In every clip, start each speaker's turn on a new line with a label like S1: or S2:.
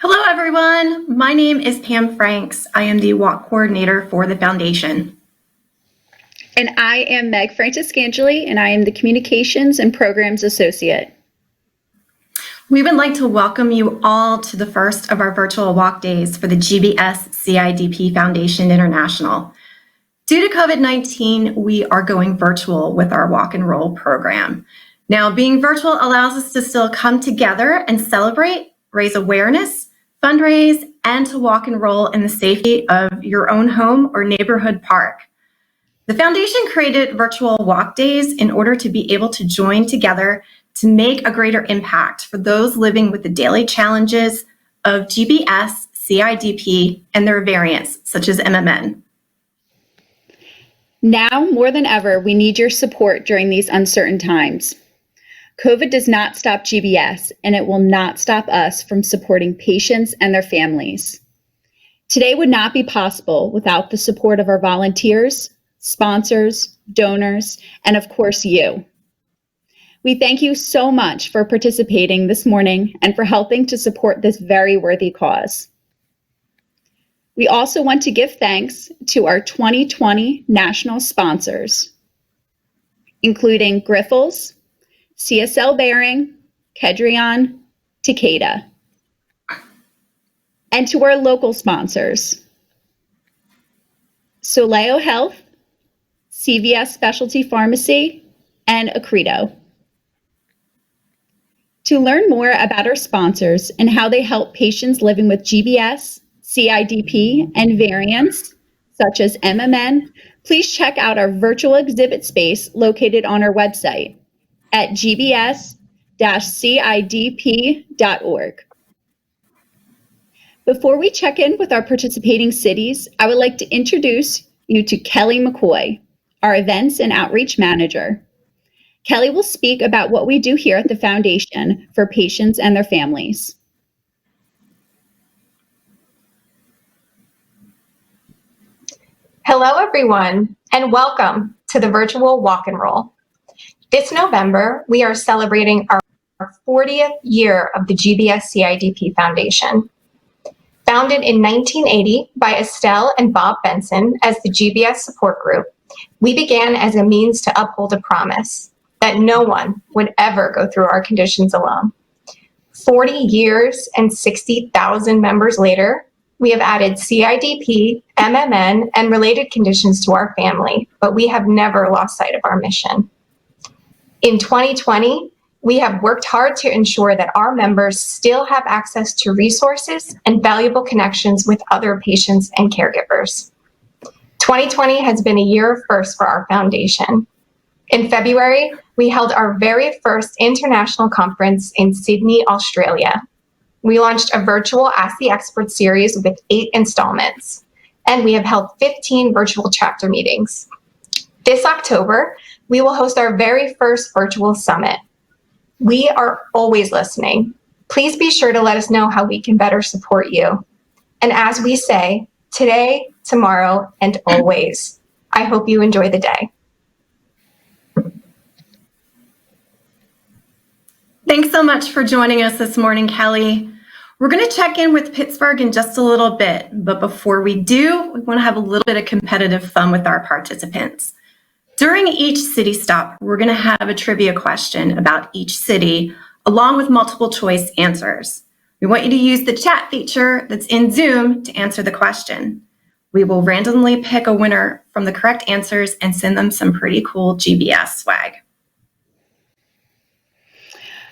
S1: Hello, everyone. My name is Pam Franks. I am the walk coordinator for the foundation.
S2: And I am Meg Francescangeli, and I am the Communications and Programs Associate.
S1: We would like to welcome you all to the first of our virtual walk days for the GBS-CIDP Foundation International. Due to COVID-19, we are going virtual with our walk and roll program. Now, being virtual allows us to still come together and celebrate, raise awareness, fundraise, and to walk and roll in the safety of your own home or neighborhood park. The foundation created virtual walk days in order to be able to join together to make a greater impact for those living with the daily challenges of GBS, CIDP, and their variants, such as MMN.
S2: Now, more than ever, we need your support during these uncertain times. COVID does not stop GBS, and it will not stop us from supporting patients and their families. Today would not be possible without the support of our volunteers, sponsors, donors, and of course, you. We thank you so much for participating this morning and for helping to support this very worthy cause. We also want to give thanks to our 2020 national sponsors, including Grifols, CSL Behring, Kedrion, Takeda, and to our local sponsors, Soleo Health, CVS Specialty Pharmacy, and Accredo. To learn more about our sponsors and how they help patients living with GBS, CIDP, and variants, such as MMN, please check out our virtual exhibit space located on our website at gbs-cidp.org. Before we check in with our participating cities, I would like to introduce you to Kelly McCoy, our Events and Outreach Manager. Kelly will speak about what we do here at the Foundation for patients and their families.
S3: Hello, everyone, and welcome to the virtual walk and roll. This November, we are celebrating our 40th year of the GBS-CIDP Foundation. Founded in 1980 by Estelle and Bob Benson as the GBS Support Group, we began as a means to uphold a promise that no one would ever go through our conditions alone. 40 years and 60,000 members later, we have added CIDP, MMN, and related conditions to our family, but we have never lost sight of our mission. In 2020, we have worked hard to ensure that our members still have access to resources and valuable connections with other patients and caregivers. 2020 has been a year of firsts for our foundation. In February, we held our very first international conference in Sydney, Australia. We launched a virtual Ask the Expert series with 8 installments, and we have held 15 virtual chapter meetings. This October, we will host our very first virtual summit. We are always listening. Please be sure to let us know how we can better support you. And as we say, today, tomorrow, and always, I hope you enjoy the day.
S1: Thanks so much for joining us this morning, Kelly. We're going to check in with Pittsburgh in just a little bit, but before we do, we want to have a little bit of competitive fun with our participants. During each city stop, we're going to have a trivia question about each city, along with multiple choice answers. We want you to use the chat feature that's in Zoom to answer the question. We will randomly pick a winner from the correct answers and send them some pretty cool GBS swag.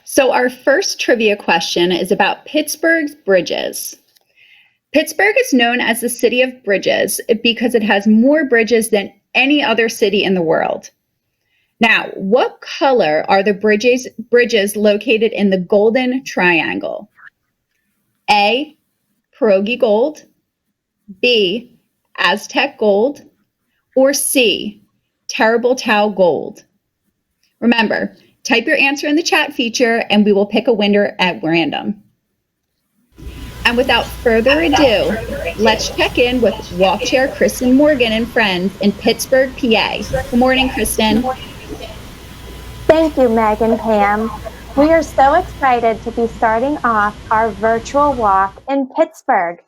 S2: So our first trivia question is about Pittsburgh's bridges. Pittsburgh is known as the city of bridges because it has more bridges than any other city in the world. Now, what color are the bridges located in the Golden Triangle? A, pierogi gold, B, Aztec gold, or C, terrible tau gold? Remember, type your answer in the chat feature and we will pick a winner at random. And without further ado, let's check in with Walk Chair Kristen Morgan and friends in Pittsburgh, PA. Good morning, Kristen.
S4: Thank you, Meg and Pam. We are so excited to be starting off our virtual walk in Pittsburgh.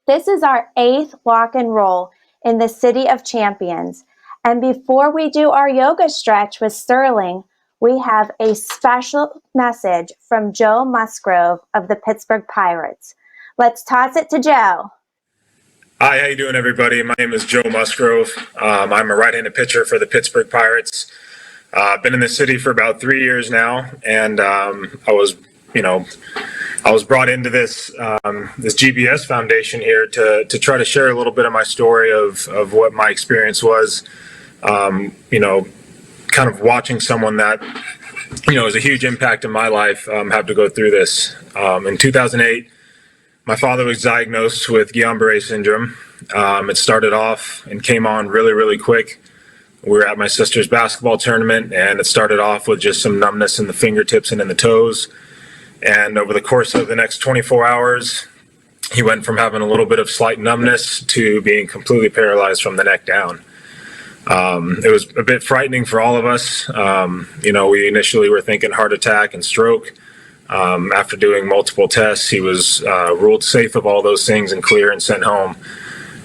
S4: This is our 8th walk and roll in the City of Champions. And before we do our yoga stretch with Sterling, we have a special message from Joe Musgrove of the Pittsburgh Pirates. Let's toss it to Joe.
S5: Hi, how you doing, everybody? My name is Joe Musgrove. I'm a right-handed pitcher for the Pittsburgh Pirates. I've been in the city for about 3 years now, and I was brought into this this GBS Foundation here to try to share a little bit of my story of what my experience was. Kind of watching someone that was a huge impact in my life have to go through this. In 2008, my father was diagnosed with Guillain-Barré syndrome. It started off and came on really, really quick. We were at my sister's basketball tournament, and it started off with just some numbness in the fingertips and in the toes. And over the course of the next 24 hours, he went from having a little bit of slight numbness to being completely paralyzed from the neck down. It was a bit frightening for all of us. We initially were thinking heart attack and stroke. After doing multiple tests, he was ruled safe of all those things and clear and sent home.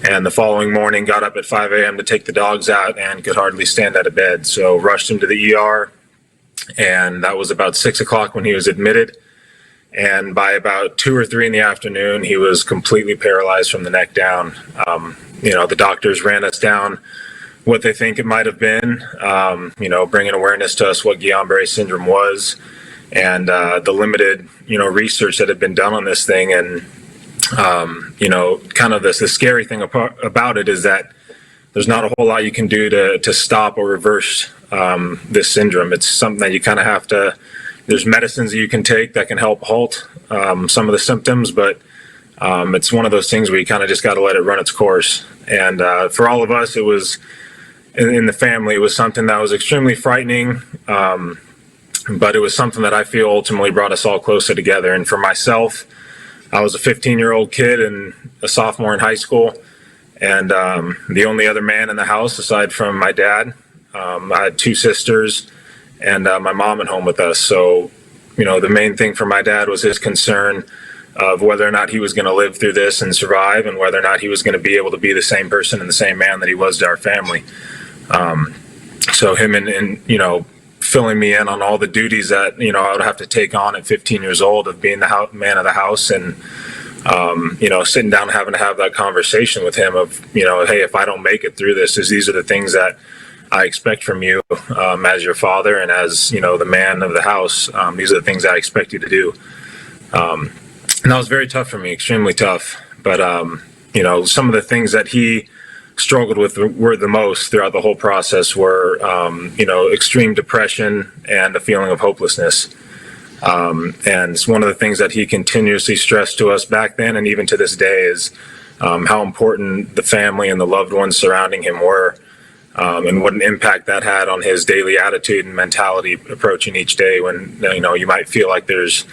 S5: And the following morning, got up at 5 a.m. to take the dogs out and could hardly stand out of bed. So rushed him to the ER, and that was about 6 o'clock when he was admitted. And by about 2 or 3 in the afternoon, he was completely paralyzed from the neck down. The doctors ran us down what they think it might have been, bringing awareness to us what Guillain-Barré syndrome was, and the limited, research that had been done on this thing. And kind of the scary thing about it is that there's not a whole lot you can do to stop or reverse this syndrome. It's something that you kind of have to, there's medicines that you can take that can help halt some of the symptoms, but it's one of those things where you kind of just got to let it run its course. And for all of us, it was, in the family, it was something that was extremely frightening, but it was something that I feel ultimately brought us all closer together. And for myself, I was a 15-year-old kid and a sophomore in high school, and the only other man in the house aside from my dad. I had 2 sisters and my mom at home with us. So, the main thing for my dad was his concern of whether or not he was going to live through this and survive, and whether or not he was going to be able to be the same person and the same man that he was to our family. So him and filling me in on all the duties that I would have to take on at 15 years old of being the man of the house, and sitting down and having to have that conversation with him of hey, if I don't make it through this, these are the things that I expect from you as your father and as the man of the house. These are the things I expect you to do, and that was very tough for me, extremely tough. But some of the things that he struggled with were the most throughout the whole process were, extreme depression and a feeling of hopelessness. And it's one of the things that he continuously stressed to us back then, and even to this day, is how important the family and the loved ones surrounding him were, and what an impact that had on his daily attitude and mentality approaching each day when, you might feel like there's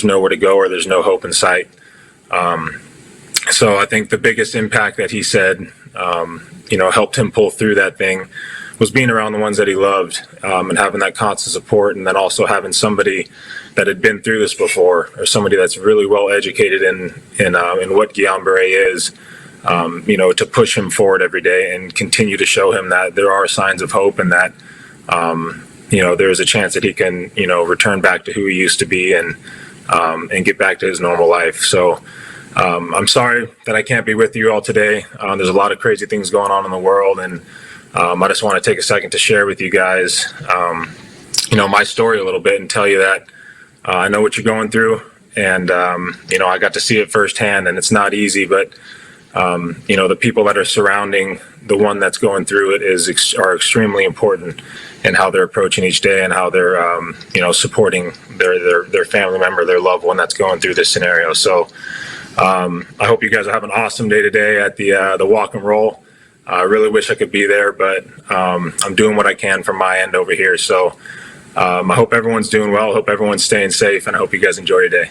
S5: nowhere to go or there's no hope in sight. So I think the biggest impact that he said, helped him pull through that thing was being around the ones that he loved, and having that constant support, and then also having somebody that had been through this before, or somebody that's really well educated in what Guillain-Barré is, to push him forward every day and continue to show him that there are signs of hope, and that there is a chance that he can return back to who he used to be and get back to his normal life. So I'm sorry that I can't be with you all today. There's a lot of crazy things going on in the world, and I just want to take a second to share with you guys, my story a little bit, and tell you that I know what you're going through, and I got to see it firsthand, and it's not easy, but the people that are surrounding the one that's going through it are extremely important in how they're approaching each day, and how they're supporting their family member, their loved one that's going through this scenario. So I hope you guys have an awesome day today at the walk and roll. I really wish I could be there, but I'm doing what I can from my end over here. So I hope everyone's doing well. I hope everyone's staying safe, and I hope you guys enjoy your day.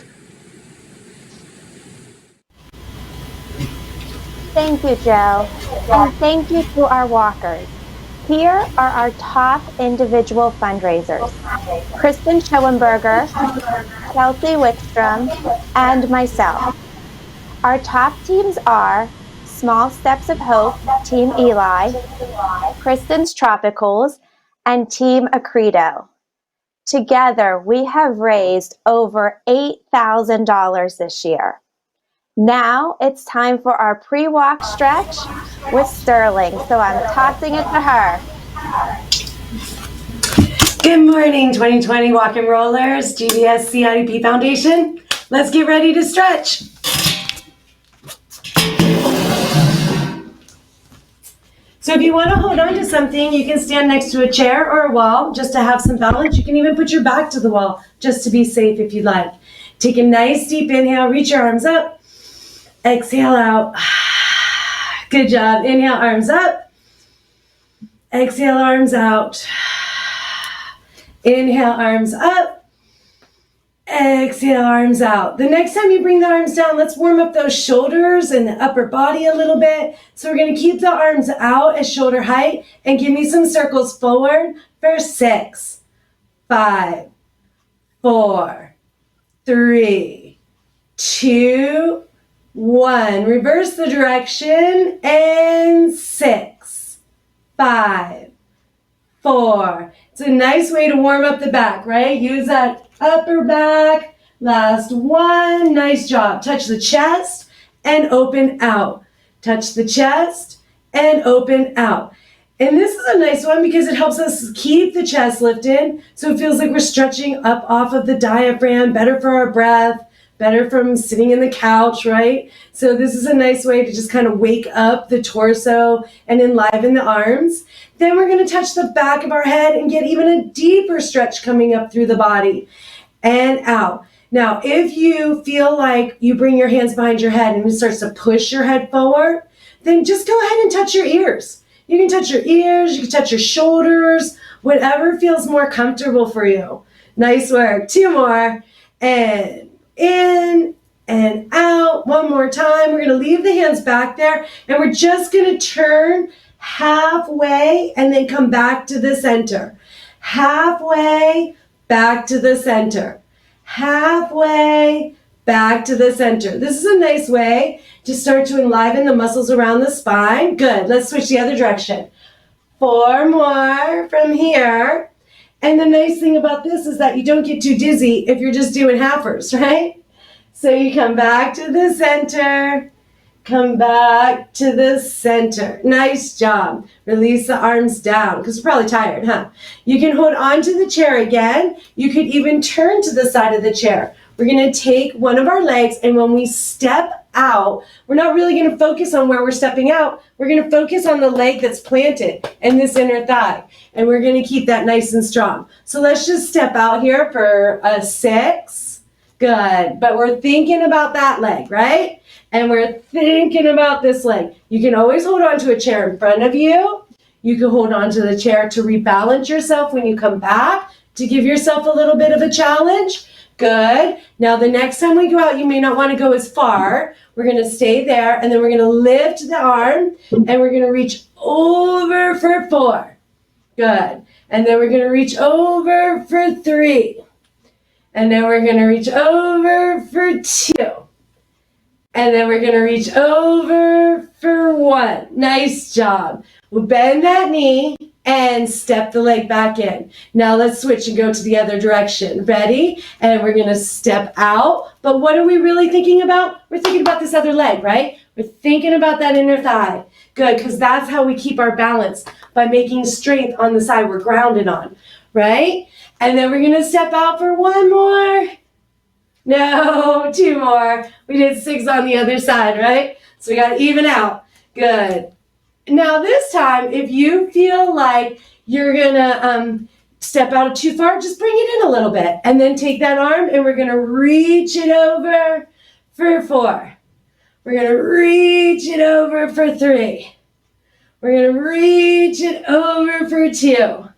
S4: Thank you, Joe. And thank you to our walkers. Here are our top individual fundraisers: Kristen Schoenberger, Kelsey Wickstrom, and myself. Our top teams are Small Steps of Hope, Team Eli, Kristen's Tropicals, and Team Accredo. Together, we have raised over $8,000 this year. Now it's time for our pre-walk stretch with Sterling, so I'm tossing it to her.
S6: Good morning, 2020 Walk and Rollers, GBS-CIDP Foundation. Let's get ready to stretch. So if you want to hold on to something, you can stand next to a chair or a wall just to have some balance. You can even put your back to the wall just to be safe if you'd like. Take a nice deep inhale, reach your arms up. Exhale out. Good job. Inhale, arms up. Exhale, arms out. Inhale, arms up. Exhale, arms out. The next time you bring the arms down, let's warm up those shoulders and the upper body a little bit. So we're going to keep the arms out at shoulder height and give me some circles forward for 6, 5, 4, 3, 2, 1. Reverse the direction and 6, 5, 4. It's a nice way to warm up the back, right? Use that upper back. Last one. Nice job. Touch the chest and open out. Touch the chest and open out. And this is a nice one because it helps us keep the chest lifted. So it feels like we're stretching up off of the diaphragm, better for our breath, better from sitting in the couch, right? So this is a nice way to just kind of wake up the torso and enliven the arms. Then we're going to touch the back of our head and get even a deeper stretch coming up through the body and out. Now, if you feel like you bring your hands behind your head and it starts to push your head forward, then just go ahead and touch your ears. You can touch your ears, you can touch your shoulders, whatever feels more comfortable for you. Nice work. 2 more. And in and out. One more time. We're going to leave the hands back there and we're just going to turn halfway and then come back to the center. Halfway, back to the center. Halfway, back to the center. This is a nice way to start to enliven the muscles around the spine. Good. Let's switch the other direction. 4 more from here. And the nice thing about this is that you don't get too dizzy if you're just doing halfers, right? So you come back to the center, come back to the center. Nice job. Release the arms down because you're probably tired, huh? You can hold on to the chair again. You could even turn to the side of the chair. We're going to take one of our legs, and when we step out, we're not really going to focus on where we're stepping out. We're going to focus on the leg that's planted and this inner thigh, and we're going to keep that nice and strong. So let's just step out here for a 6. Good. But we're thinking about that leg, right? And we're thinking about this leg. You can always hold on to a chair in front of you. You can hold on to the chair to rebalance yourself when you come back, to give yourself a little bit of a challenge. Good. Now the next time we go out, you may not want to go as far. We're going to stay there, and then we're going to lift the arm, and we're going to reach over for 4. Good. And then we're going to reach over for 3. And then we're going to reach over for 2. And then we're going to reach over for 1. Nice job. We'll bend that knee and step the leg back in. Now let's switch and go to the other direction. Ready? And we're going to step out. But what are we really thinking about? We're thinking about this other leg, right? We're thinking about that inner thigh. Good, because that's how we keep our balance, by making strength on the side we're grounded on, right? And then we're going to step out for 1 more. No, 2 more. We did 6 on the other side, right? So we got to even out. Good. Now this time, if you feel like you're going to step out too far, just bring it in a little bit. And then take that arm and we're going to reach it over for 4. We're going to reach it over for 3. We're going to reach it over for 2.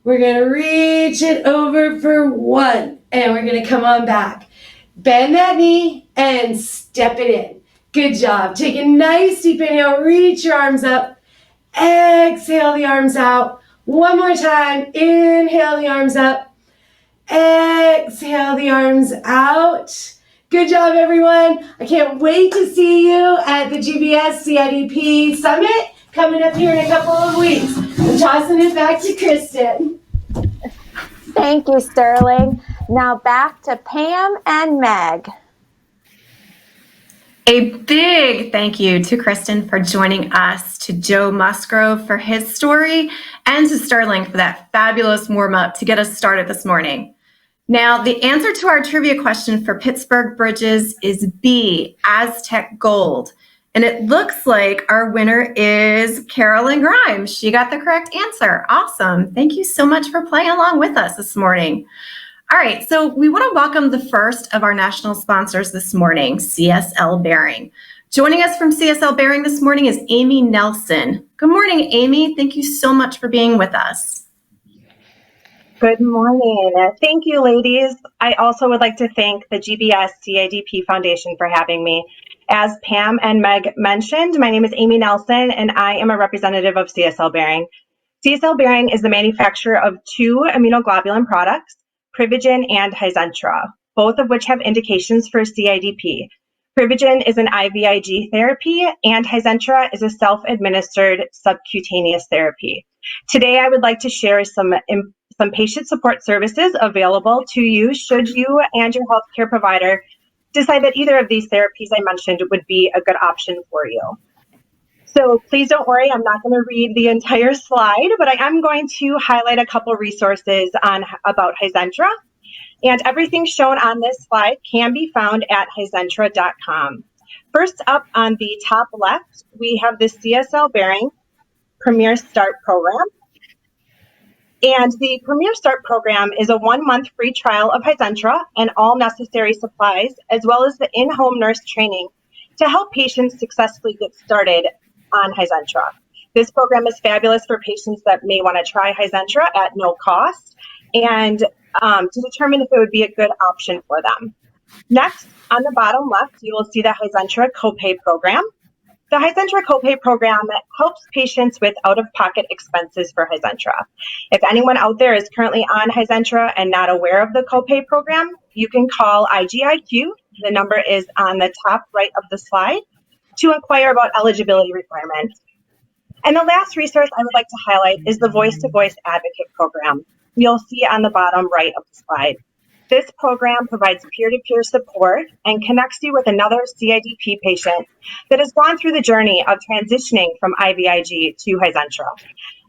S6: We're going to reach it over for 1. And we're going to come on back. Bend that knee and step it in. Good job. Take a nice deep inhale. Reach your arms up. Exhale the arms out. One more time. Inhale the arms up. Exhale the arms out. Good job, everyone. I can't wait to see you at the GBS-CIDP Summit coming up here in a couple of weeks. I'm tossing it back to Kristen.
S4: Thank you, Sterling. Now back to Pam and Meg.
S1: A big thank you to Kristen for joining us, to Joe Musgrove for his story, and to Sterling for that fabulous warm-up to get us started this morning. Now, the answer to our trivia question for Pittsburgh Bridges is B, Aztec Gold. And it looks like our winner is Carolyn Grimes. She got the correct answer. Awesome. Thank you so much for playing along with us this morning. All right, so we want to welcome the first of our national sponsors this morning, CSL Behring. Joining us from CSL Behring this morning is Amy Nelson. Good morning, Amy. Thank you so much for being with us.
S7: Good morning. Thank you, ladies. I also would like to thank the GBS-CIDP Foundation for having me. As Pam and Meg mentioned, my name is Amy Nelson, and I am a representative of CSL Behring. CSL Behring is the manufacturer of two immunoglobulin products, Privigen and Hazantra, both of which have indications for CIDP. Privigen is an IVIG therapy, and Hazantra is a self-administered subcutaneous therapy. Today, I would like to share some patient support services available to you should you and your healthcare provider decide that either of these therapies I mentioned would be a good option for you. So please don't worry, I'm not going to read the entire slide, but I am going to highlight a couple resources about Hazantra. And everything shown on this slide can be found at hazantra.com. First up on the top left, we have the CSL Behring Premier Start Program. And the Premier Start Program is a 1-month free trial of Hazantra and all necessary supplies, as well as the in-home nurse training to help patients successfully get started on Hazantra. This program is fabulous for patients that may want to try Hazantra at no cost and to determine if it would be a good option for them. Next, on the bottom left, you will see the Hazantra Copay program. The Hazantra Copay program helps patients with out-of-pocket expenses for Hazantra. If anyone out there is currently on Hazantra and not aware of the Copay program, you can call IGIQ. The number is on the top right of the slide to inquire about eligibility requirements. And the last resource I would like to highlight is the Voice-to-Voice Advocate program. You'll see on the bottom right of the slide. This program provides peer-to-peer support and connects you with another CIDP patient that has gone through the journey of transitioning from IVIG to Hazantra.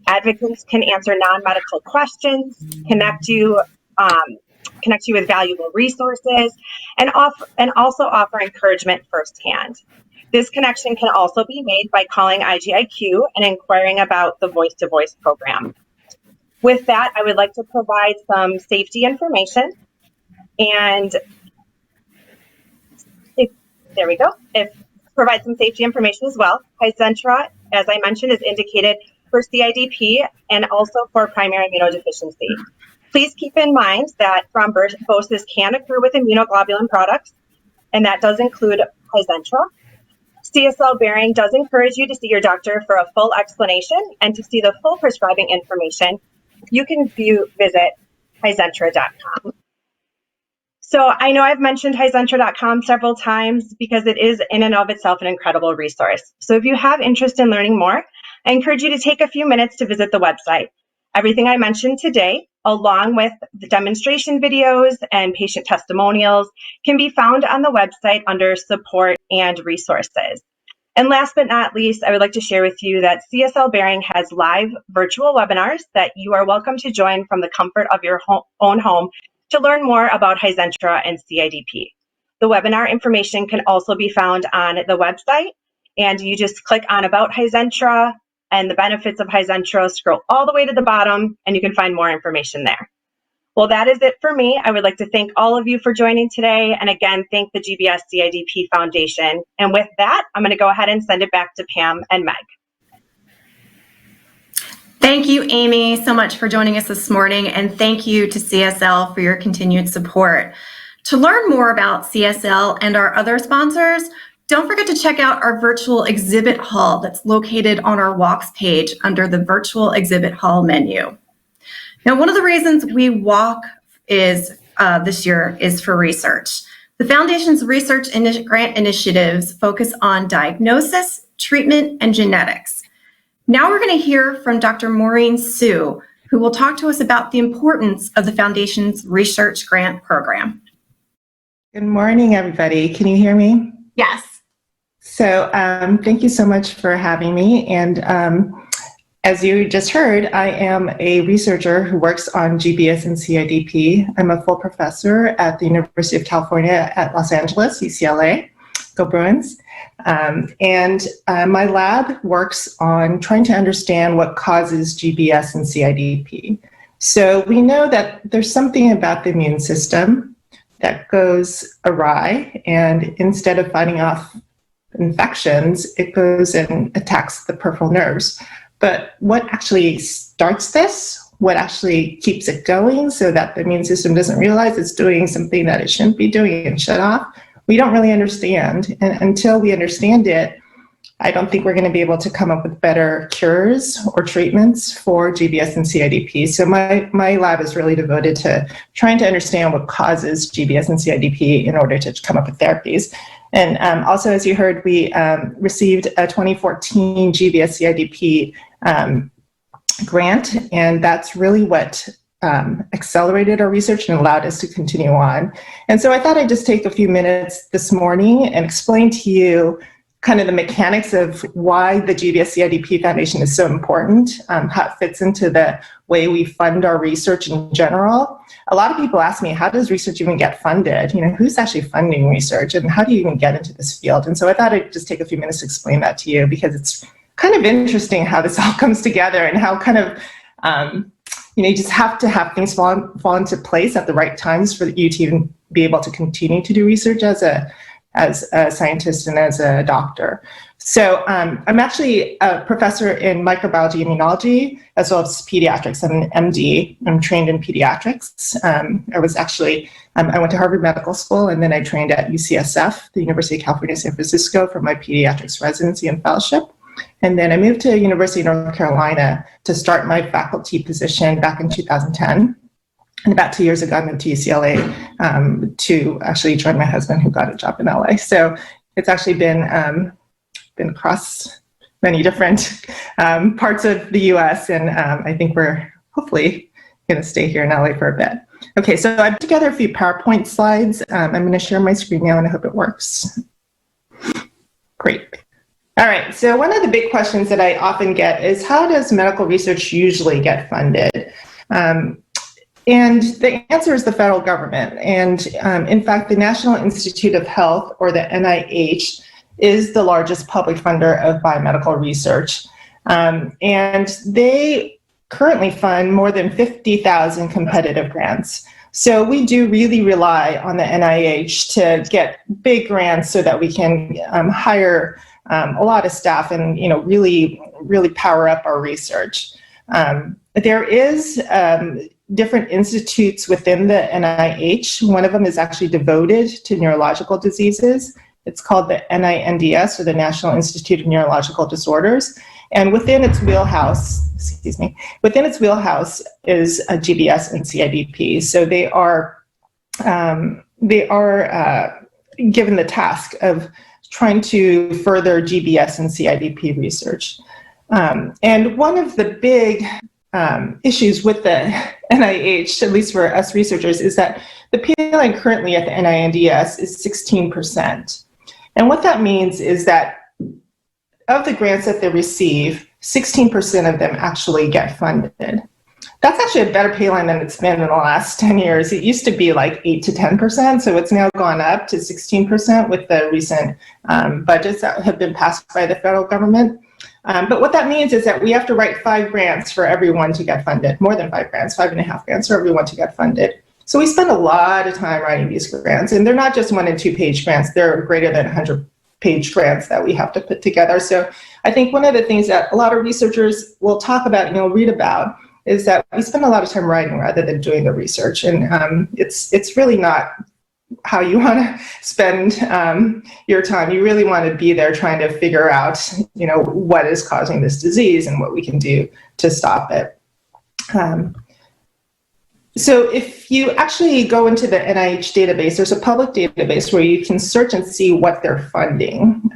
S7: Advocates can answer non-medical questions, connect you with valuable resources, and also offer encouragement firsthand. This connection can also be made by calling IGIQ and inquiring about the Voice-to-Voice program. With that, I would like to provide some safety information. And there we go. Provide some safety information as well. Hazantra, as I mentioned, is indicated for CIDP and also for primary immunodeficiency. Please keep in mind that thrombosis can occur with immunoglobulin products, and that does include Hazantra. CSL Behring does encourage you to see your doctor for a full explanation, and to see the full prescribing information, you can visit hazantra.com. So I know I've mentioned hazantra.com several times because it is in and of itself an incredible resource. So if you have interest in learning more, I encourage you to take a few minutes to visit the website. Everything I mentioned today, along with the demonstration videos and patient testimonials, can be found on the website under support and resources. And last but not least, I would like to share with you that CSL Behring has live virtual webinars that you are welcome to join from the comfort of your own home to learn more about Hazantra and CIDP. The webinar information can also be found on the website, and you just click on About Hazantra and the benefits of Hazantra, scroll all the way to the bottom, and you can find more information there. Well, that is it for me. I would like to thank all of you for joining today, and again, thank the GBS-CIDP Foundation. And with that, I'm going to go ahead and send it back to Pam and Meg.
S1: Thank you, Amy, so much for joining us this morning, and thank you to CSL for your continued support. To learn more about CSL and our other sponsors, don't forget to check out our virtual exhibit hall that's located on our walks page under the virtual exhibit hall menu. Now, one of the reasons we walk is this year is for research. The Foundation's research grant initiatives focus on diagnosis, treatment, and genetics. Now we're going to hear from Dr. Maureen Sue, who will talk to us about the importance of the Foundation's research grant program.
S8: Good morning, everybody. Can you hear me?
S3: Yes.
S8: So thank you so much for having me. And as you just heard, I am a researcher who works on GBS and CIDP. I'm a full professor at the University of California at Los Angeles, UCLA. Go Bruins. And my lab works on trying to understand what causes GBS and CIDP. So we know that there's something about the immune system that goes awry, and instead of fighting off infections, it goes and attacks the peripheral nerves. But what actually starts this? What actually keeps it going so that the immune system doesn't realize it's doing something that it shouldn't be doing and shut off? We don't really understand. And until we understand it, I don't think we're going to be able to come up with better cures or treatments for GBS and CIDP. So my lab is really devoted to trying to understand what causes GBS and CIDP in order to come up with therapies. And also, as you heard, we received a 2014 GBS-CIDP grant, and that's really what accelerated our research and allowed us to continue on. And so I thought I'd just take a few minutes this morning and explain to you kind of the mechanics of why the GBS-CIDP Foundation is so important, how it fits into the way we fund our research in general. A lot of people ask me, how does research even get funded? You know, who's actually funding research and how do you even get into this field? And so I thought I'd just take a few minutes to explain that to you, because it's kind of interesting how this all comes together and how kind of, you just have to have things fall into place at the right times for you to even be able to continue to do research as a scientist and as a doctor. So I'm actually a professor in microbiology and immunology, as well as pediatrics. I'm an MD. I'm trained in pediatrics. I went to Harvard Medical School, and then I trained at UCSF, the University of California, San Francisco, for my pediatrics residency and fellowship. And then I moved to University of North Carolina to start my faculty position back in 2010. And about 2 years ago, I moved to UCLA to actually join my husband, who got a job in LA. So it's actually been across many different parts of the US, and I think we're hopefully going to stay here in LA for a bit. Okay, so I've put together a few PowerPoint slides. I'm going to share my screen now, and I hope it works. Great. All right, so one of the big questions that I often get is, how does medical research usually get funded? And the answer is the federal government. And in fact, the National Institute of Health, or the NIH, is the largest public funder of biomedical research. And they currently fund more than 50,000 competitive grants. So we do really rely on the NIH to get big grants so that we can hire a lot of staff and really power up our research. There is different institutes within the NIH. One of them is actually devoted to neurological diseases. It's called the NINDS, or the National Institute of Neurological Disorders. And within its wheelhouse, is a GBS and CIDP. So they are given the task of trying to further GBS and CIDP research. And one of the big issues with the NIH, at least for us researchers, is that the PLN currently at the NINDS is 16%. And what that means is that of the grants that they receive, 16% of them actually get funded. That's actually a better pay line than it's been in the last 10 years. It used to be like 8 to 10%, so it's now gone up to 16% with the recent budgets that have been passed by the federal government. But what that means is that we have to write 5 grants for everyone to get funded, more than 5 grants, 5.5 grants for everyone to get funded. So we spend a lot of time writing these grants, and they're not just 1- and 2-page grants, they're greater than 100-page grants that we have to put together. So I think one of the things that a lot of researchers will talk about and read about is that we spend a lot of time writing rather than doing the research. And it's really not how you want to spend your time. You really want to be there trying to figure out, what is causing this disease and what we can do to stop it. So if you actually go into the NIH database, there's a public database where you can search and see what they're funding.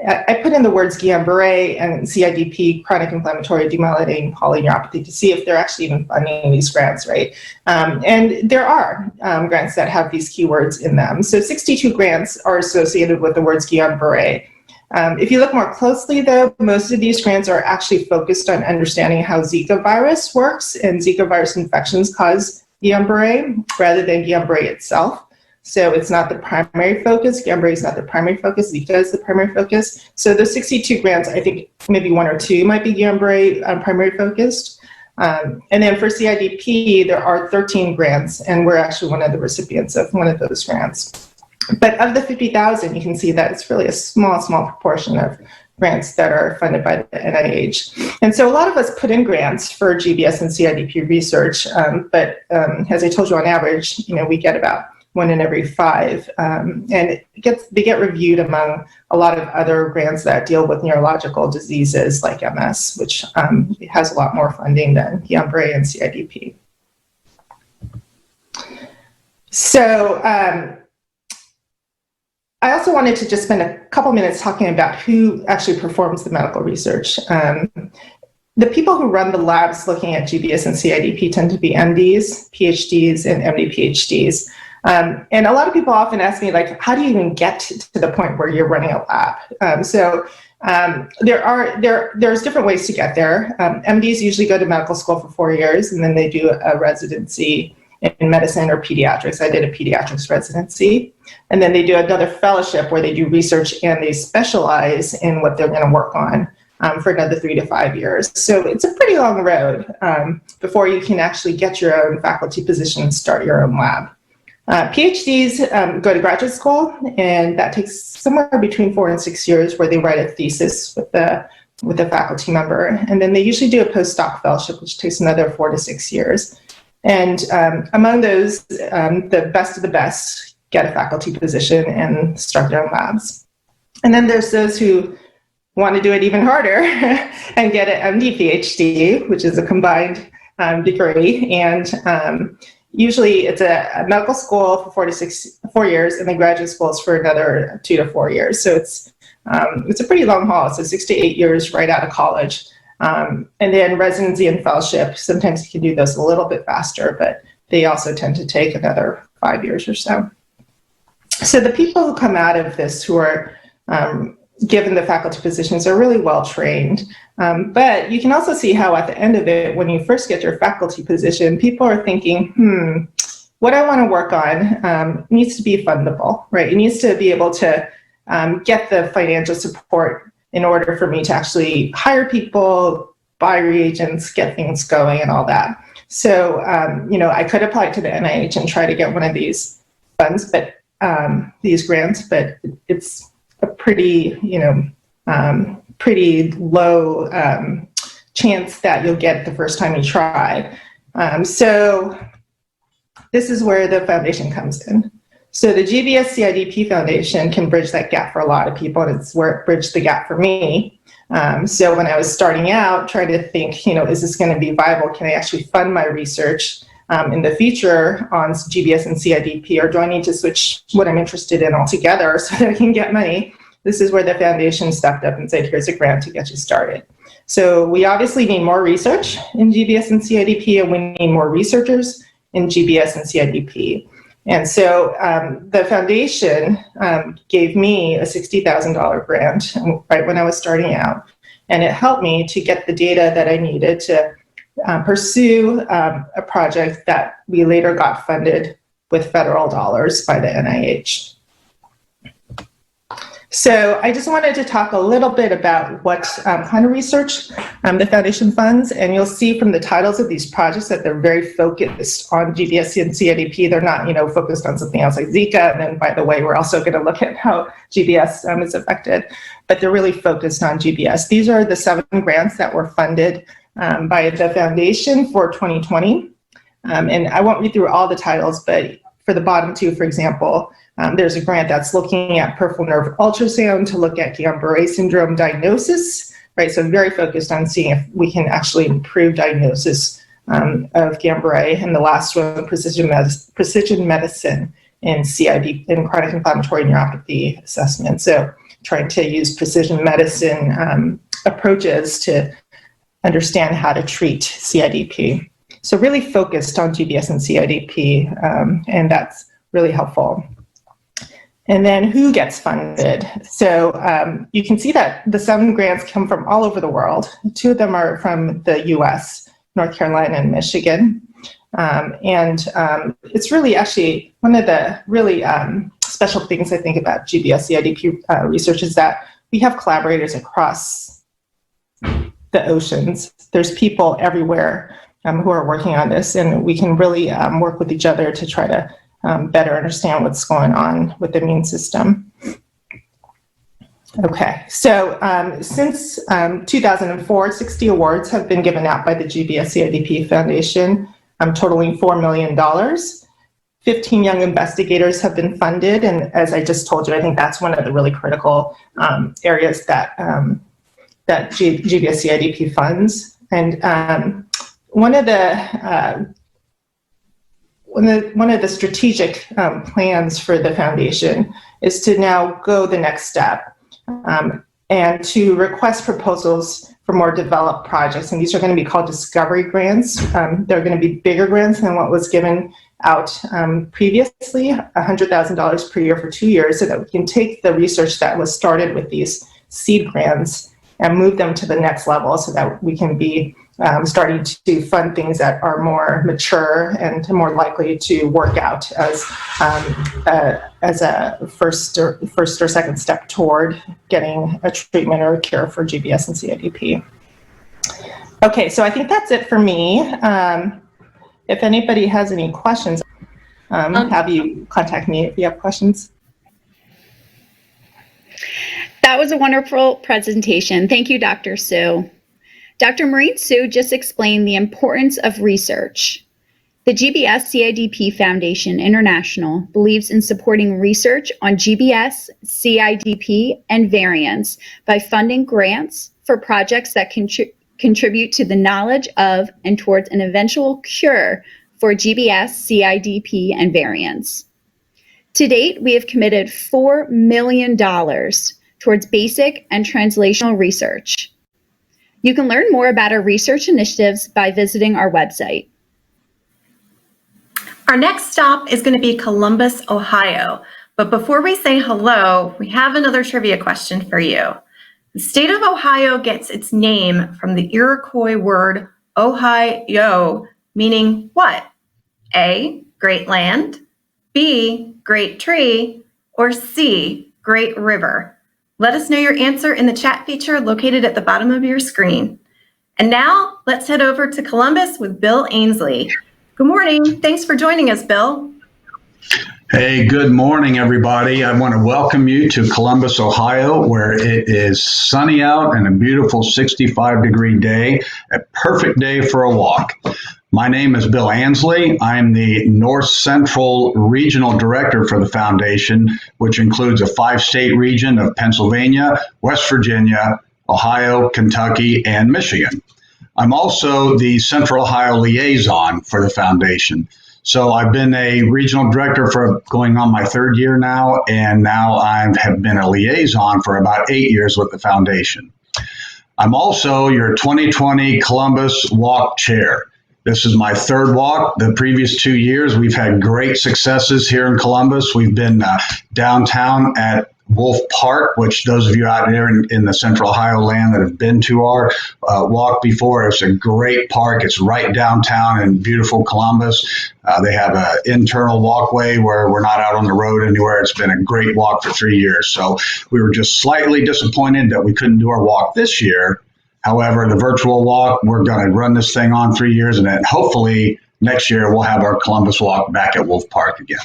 S8: I put in the words Guillain-Barré and CIDP, chronic inflammatory demyelinating polyneuropathy, to see if they're actually even funding these grants, right? And there are grants that have these keywords in them. So 62 grants are associated with the words Guillain-Barré. If you look more closely, though, most of these grants are actually focused on understanding how Zika virus works, and Zika virus infections cause Guillain-Barré rather than Guillain-Barré itself. So it's not the primary focus. Guillain-Barré is not the primary focus. Zika is the primary focus. So those 62 grants, I think maybe 1 or 2 might be Guillain-Barré primary focused. And then for CIDP, there are 13 grants, and we're actually one of the recipients of one of those grants. But of the 50,000, you can see that it's really a small proportion of grants that are funded by the NIH. And so a lot of us put in grants for GBS and CIDP research, but as I told you, on average, we get about 1 in every 5, and they get reviewed among a lot of other grants that deal with neurological diseases like MS, which has a lot more funding than Guillain-Barré and CIDP. So I also wanted to just spend a couple minutes talking about who actually performs the medical research. The people who run the labs looking at GBS and CIDP tend to be MDs, PhDs, and MD PhDs. And a lot of people often ask me, like, how do you even get to the point where you're running a lab? There's different ways to get there. MDs usually go to medical school for 4 years, and then they do a residency in medicine or pediatrics. I did a pediatrics residency. And then they do another fellowship where they do research and they specialize in what they're going to work on for another 3 to 5 years. So it's a pretty long road before you can actually get your own faculty position and start your own lab. PhDs go to graduate school, and that takes somewhere between 4 and 6 years, where they write a thesis with the faculty member. And then they usually do a postdoc fellowship, which takes another 4 to 6 years. And among those, the best of the best get a faculty position and start their own labs. And then there's those who want to do it even harder and get an MD PhD, which is a combined degree. And usually it's a medical school for 4 years, and then graduate school is for another 2 to 4 years. So it's a pretty long haul. So 6 to 8 years right out of college. And then residency and fellowship, sometimes you can do those a little bit faster, but they also tend to take another 5 years or so. So the people who come out of this who are given the faculty positions are really well trained. But you can also see how at the end of it, when you first get your faculty position, people are thinking, what I want to work on needs to be fundable, right? It needs to be able to get the financial support in order for me to actually hire people, buy reagents, get things going and all that. So, I could apply to the NIH and try to get one of these funds, but these grants, but it's a pretty, pretty low chance that you'll get the first time you try. So this is where the foundation comes in. So the GBS-CIDP Foundation can bridge that gap for a lot of people, and it's where it bridged the gap for me. So when I was starting out, trying to think, is this going to be viable? Can I actually fund my research in the future on GBS and CIDP, or do I need to switch what I'm interested in altogether so that I can get money? This is where the foundation stepped up and said, here's a grant to get you started. So we obviously need more research in GBS and CIDP, and we need more researchers in GBS and CIDP. And so the foundation gave me a $60,000 grant right when I was starting out. And it helped me to get the data that I needed to pursue a project that we later got funded with federal dollars by the NIH. So I just wanted to talk a little bit about what kind of research the foundation funds, and you'll see from the titles of these projects that they're very focused on GBS and CIDP. They're not, focused on something else like Zika. And then, by the way, we're also going to look at how GBS is affected, but they're really focused on GBS. These are the 7 grants that were funded by the foundation for 2020. And I won't read through all the titles, but for the bottom two, for example, there's a grant that's looking at peripheral nerve ultrasound to look at Guillain-Barré syndrome diagnosis, right? So very focused on seeing if we can actually improve diagnosis of Guillain-Barré. And the last one, precision medicine in CID, in chronic inflammatory neuropathy assessment. So trying to use precision medicine approaches to understand how to treat CIDP. So really focused on GBS and CIDP, and that's really helpful. And then who gets funded? So you can see that the 7 grants come from all over the world. 2 of them are from the US, North Carolina and Michigan. It's really actually one of the really special things I think about GBS-CIDP research is that we have collaborators across the oceans. There's people everywhere who are working on this, and we can really work with each other to try to better understand what's going on with the immune system. Okay, so since 2004, 60 awards have been given out by the GBS-CIDP Foundation, totaling $4 million. 15 young investigators have been funded, and as I just told you, I think that's one of the really critical areas that that GBS-CIDP funds. And one of the strategic plans for the foundation is to now go the next step and to request proposals for more developed projects. And these are going to be called discovery grants. They're going to be bigger grants than what was given out previously, $100,000 per year for 2 years, so that we can take the research that was started with these seed grants and move them to the next level so that we can be starting to fund things that are more mature and more likely to work out as a first or second step toward getting a treatment or a cure for GBS and CIDP. Okay, so I think that's it for me. If anybody has any questions, have you contact me if you have questions.
S2: That was a wonderful presentation. Thank you, Dr. Sue. Dr. Maureen Sue just explained the importance of research. The GBS-CIDP Foundation International believes in supporting research on GBS, CIDP, and variants by funding grants for projects that contribute to the knowledge of and towards an eventual cure for GBS, CIDP, and variants. To date, we have committed $4 million towards basic and translational research. You can learn more about our research initiatives by visiting our website.
S1: Our next stop is going to be Columbus, Ohio. But before we say hello, we have another trivia question for you. The state of Ohio gets its name from the Iroquois word Ohio, meaning what? A, great land, B, great tree, or C, great river. Let us know your answer in the chat feature located at the bottom of your screen. And now let's head over to Columbus with Bill Ansley. Good morning. Thanks for joining us, Bill.
S9: Hey, good morning, everybody. I want to welcome you to Columbus, Ohio, where it is sunny out and a beautiful 65-degree day, a perfect day for a walk. My name is Bill Ansley. I'm the North Central Regional Director for the Foundation, which includes a 5-state region of Pennsylvania, West Virginia, Ohio, Kentucky, and Michigan. I'm also the Central Ohio Liaison for the Foundation. So I've been a regional director for going on my 3rd year now, and now I have been a liaison for about 8 years with the Foundation. I'm also your 2020 Columbus Walk Chair. This is my 3rd walk. The previous 2 years, we've had great successes here in Columbus. We've been downtown at Wolf Park, which those of you out there in the Central Ohio land that have been to our walk before, it's a great park. It's right downtown in beautiful Columbus. They have an internal walkway where we're not out on the road anywhere. It's been a great walk for 3 years. So we were just slightly disappointed that we couldn't do our walk this year. However, the virtual walk, we're going to run this thing on 3 years, and then hopefully next year we'll have our Columbus walk back at Wolf Park again.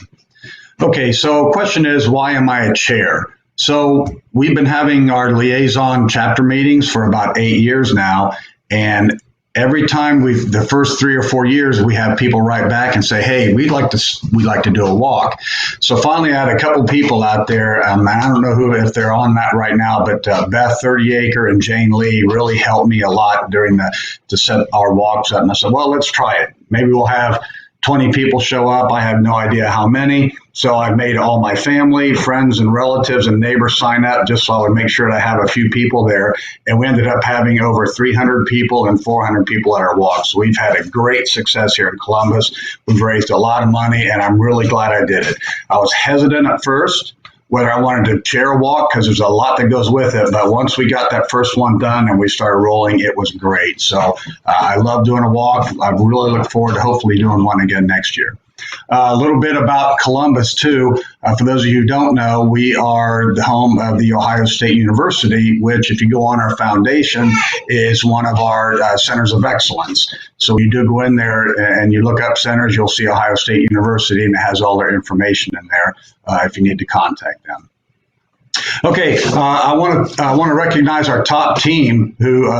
S9: Okay, so question is, why am I a chair? So we've been having our liaison chapter meetings for about 8 years now, and every time the first 3 or 4 years, we have people write back and say, hey, we'd like to do a walk. So finally, I had a couple people out there. I don't know if they're on that right now, but Beth 30 Acre and Jane Lee really helped me a lot to set our walks up. And I said, well, let's try it. Maybe we'll have 20 people show up. I have no idea how many. So I made all my family, friends, and relatives and neighbors sign up just so I would make sure to have a few people there. And we ended up having over 300 people and 400 people at our walk. So we've had a great success here in Columbus. We've raised a lot of money, and I'm really glad I did it. I was hesitant at first whether I wanted to chair a walk because there's a lot that goes with it. But once we got that first one done and we started rolling, it was great. So I love doing a walk. I really look forward to hopefully doing one again next year. A little bit about Columbus, too. For those of you who don't know, we are the home of the Ohio State University, which, if you go on our foundation, is one of our centers of excellence. So you do go in there and you look up centers, you'll see Ohio State University, and it has all their information in there if you need to contact them. Okay, I want to recognize our top team who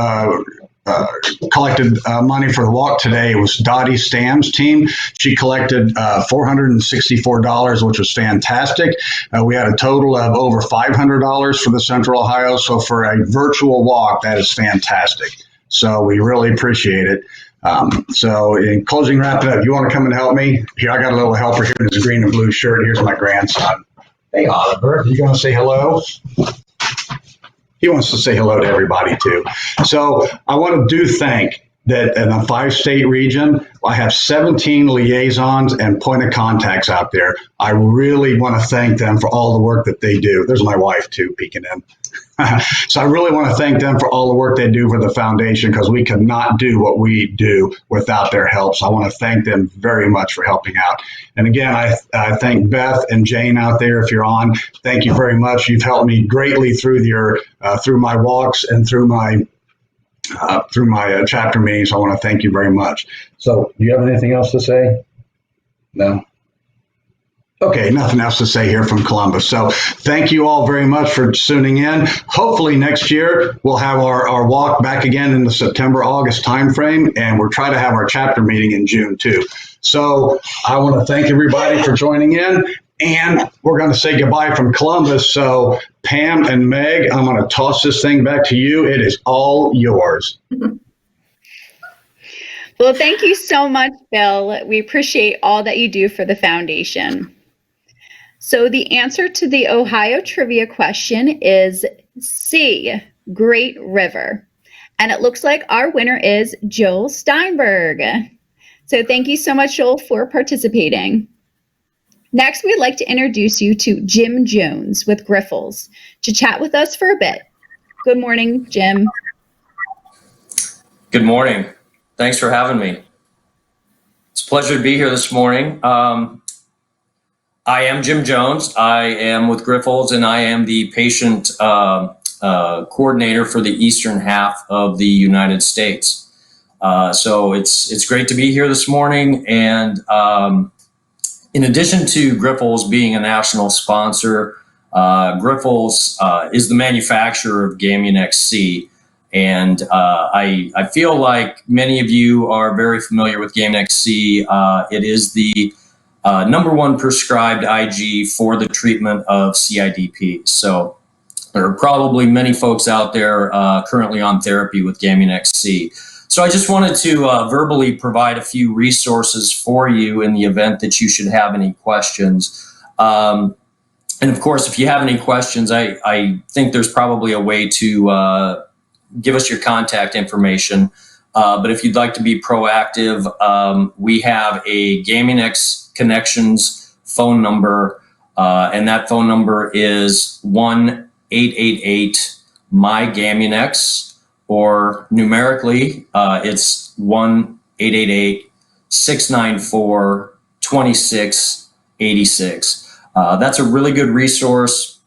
S9: collected money for the walk today. It was Dottie Stam's team. She collected $464, which was fantastic. We had a total of over $500 for the Central Ohio. So for a virtual walk, that is fantastic. So we really appreciate it. So in closing, wrap it up. You want to come and help me? Here, I got a little helper here in his green and blue shirt. Here's my grandson. Hey, Oliver, you going to say hello? He wants to say hello to everybody, too. So I want to thank that in a 5-state region, I have 17 liaisons and point of contacts out there. I really want to thank them for all the work that they do. There's my wife, too, peeking in. So I really want to thank them for all the work they do for the foundation, because we could not do what we do without their help. So I want to thank them very much for helping out. And again, I thank Beth and Jane out there. If you're on, thank you very much. You've helped me greatly through through my walks and through my chapter meetings. I want to thank you very much. So do you have anything else to say? No? Okay, nothing else to say here from Columbus. So thank you all very much for tuning in. Hopefully next year we'll have our walk back again in the September-August timeframe, and we'll try to have our chapter meeting in June too. So I want to thank everybody for joining in, and we're going to say goodbye from Columbus. So Pam and Meg, I'm going to toss this thing back to you. It is all yours.
S2: Well, thank you so much, Bill. We appreciate all that you do for the foundation. So the answer to the Ohio trivia question is C, Great River. And it looks like our winner is Joel Steinberg. So thank you so much, Joel, for participating. Next, we'd like to introduce you to Jim Jones with Grifols to chat with us for a bit. Good morning, Jim.
S10: Good morning. Thanks for having me. It's a pleasure to be here this morning. I am Jim Jones. I am with Grifols, and I am the patient coordinator for the eastern half of the United States. So it's great to be here this morning. And in addition to Grifols being a national sponsor, Grifols is the manufacturer of Gamunex-C. And I feel like many of you are very familiar with Gamunex-C. It is the #1 prescribed IG for the treatment of CIDP. So there are probably many folks out there currently on therapy with Gamunex-C. So I just wanted to verbally provide a few resources for you in the event that you should have any questions. And of course, if you have any questions, I think there's probably a way to give us your contact information. But if you'd like to be proactive, we have a Gamunex Connections phone number, and that phone number is 1-888-MY-GAMUNEX, or numerically, it's 1-888-694-2686. That's a really good resource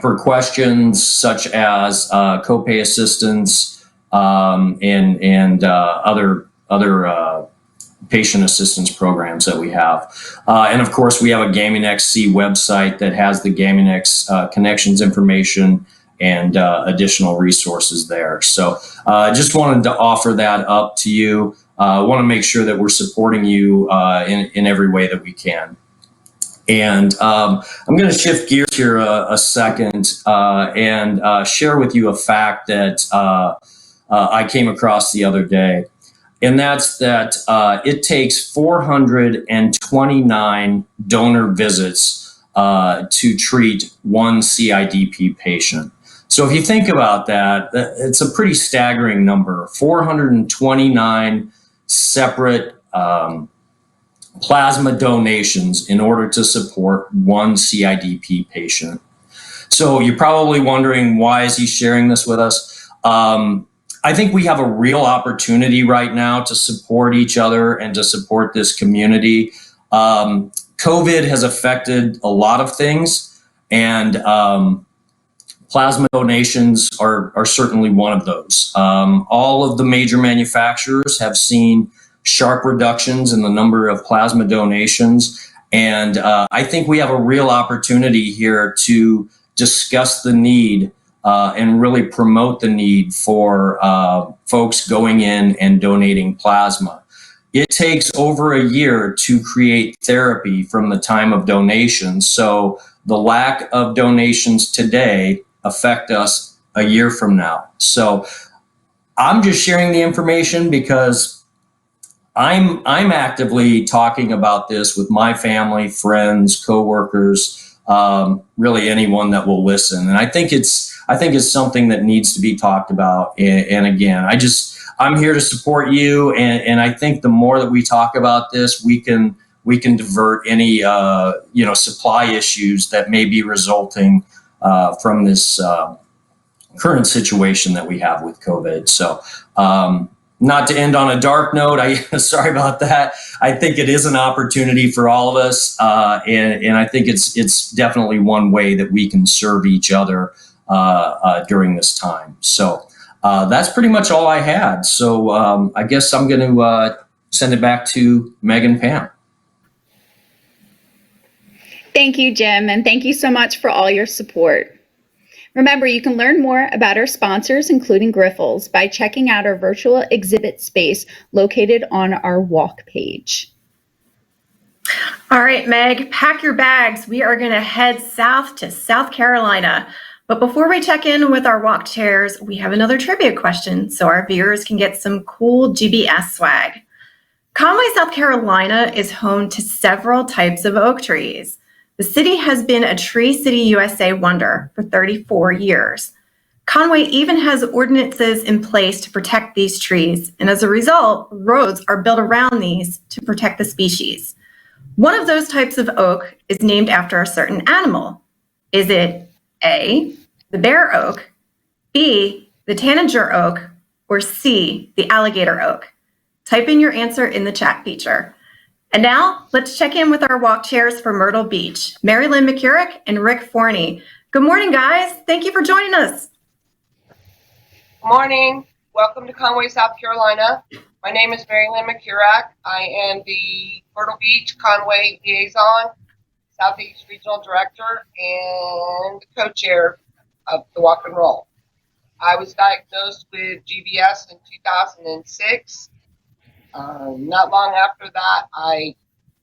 S10: for questions such as copay assistance and other patient assistance programs that we have. And of course, we have a Gamunex-C website that has the Gamunex Connections information additional resources there. So just wanted to offer that up to you. Want to make sure that we're supporting you in every way that we can. And I'm going to shift gears here a second and share with you a fact that I came across the other day. And that's that it takes 429 donor visits to treat one CIDP patient. So if you think about that, it's a pretty staggering number. 429 separate plasma donations in order to support one CIDP patient. So you're probably wondering, why is he sharing this with us? I think we have a real opportunity right now to support each other and to support this community. COVID has affected a lot of things, and plasma donations are certainly one of those. All of the major manufacturers have seen sharp reductions in the number of plasma donations, and I think we have a real opportunity here to discuss the need and really promote the need for folks going in and donating plasma. It takes over a year to create therapy from the time of donation. So the lack of donations today affect us a year from now. So I'm just sharing the information because I'm actively talking about this with my family, friends, coworkers, really anyone that will listen. And I think it's something that needs to be talked about. And again, I'm here to support you. And I think the more that we talk about this, we can divert any, supply issues that may be resulting from this current situation that we have with COVID. So, not to end on a dark note, sorry about that. I think it is an opportunity for all of us, and I think it's definitely one way that we can serve each other during this time. So that's pretty much all I had. So I guess I'm going to send it back to Meg and Pam.
S2: Thank you, Jim, and thank you so much for all your support. Remember, you can learn more about our sponsors, including Grifols, by checking out our virtual exhibit space located on our walk page.
S1: All right, Meg, pack your bags. We are going to head south to South Carolina. But before we check in with our walk chairs, we have another trivia question so our viewers can get some cool GBS swag. Conway, South Carolina is home to several types of oak trees. The city has been a Tree City USA wonder for 34 years. Conway even has ordinances in place to protect these trees, and as a result, roads are built around these to protect the species. One of those types of oak is named after a certain animal. Is it A, the bear oak, B, the tanager oak, or C, the alligator oak? Type in your answer in the chat feature. And now, let's check in with our walk chairs for Myrtle Beach, Marilyn Mccurak and Rick Forney. Good morning, guys. Thank you for joining us.
S11: Good morning. Welcome to Conway, South Carolina. My name is Marilyn Mccurak. I am the Myrtle Beach Conway Liaison, Southeast Regional Director, and the co-chair of the Walk and Roll. I was diagnosed with GBS in 2006. Not long after that, I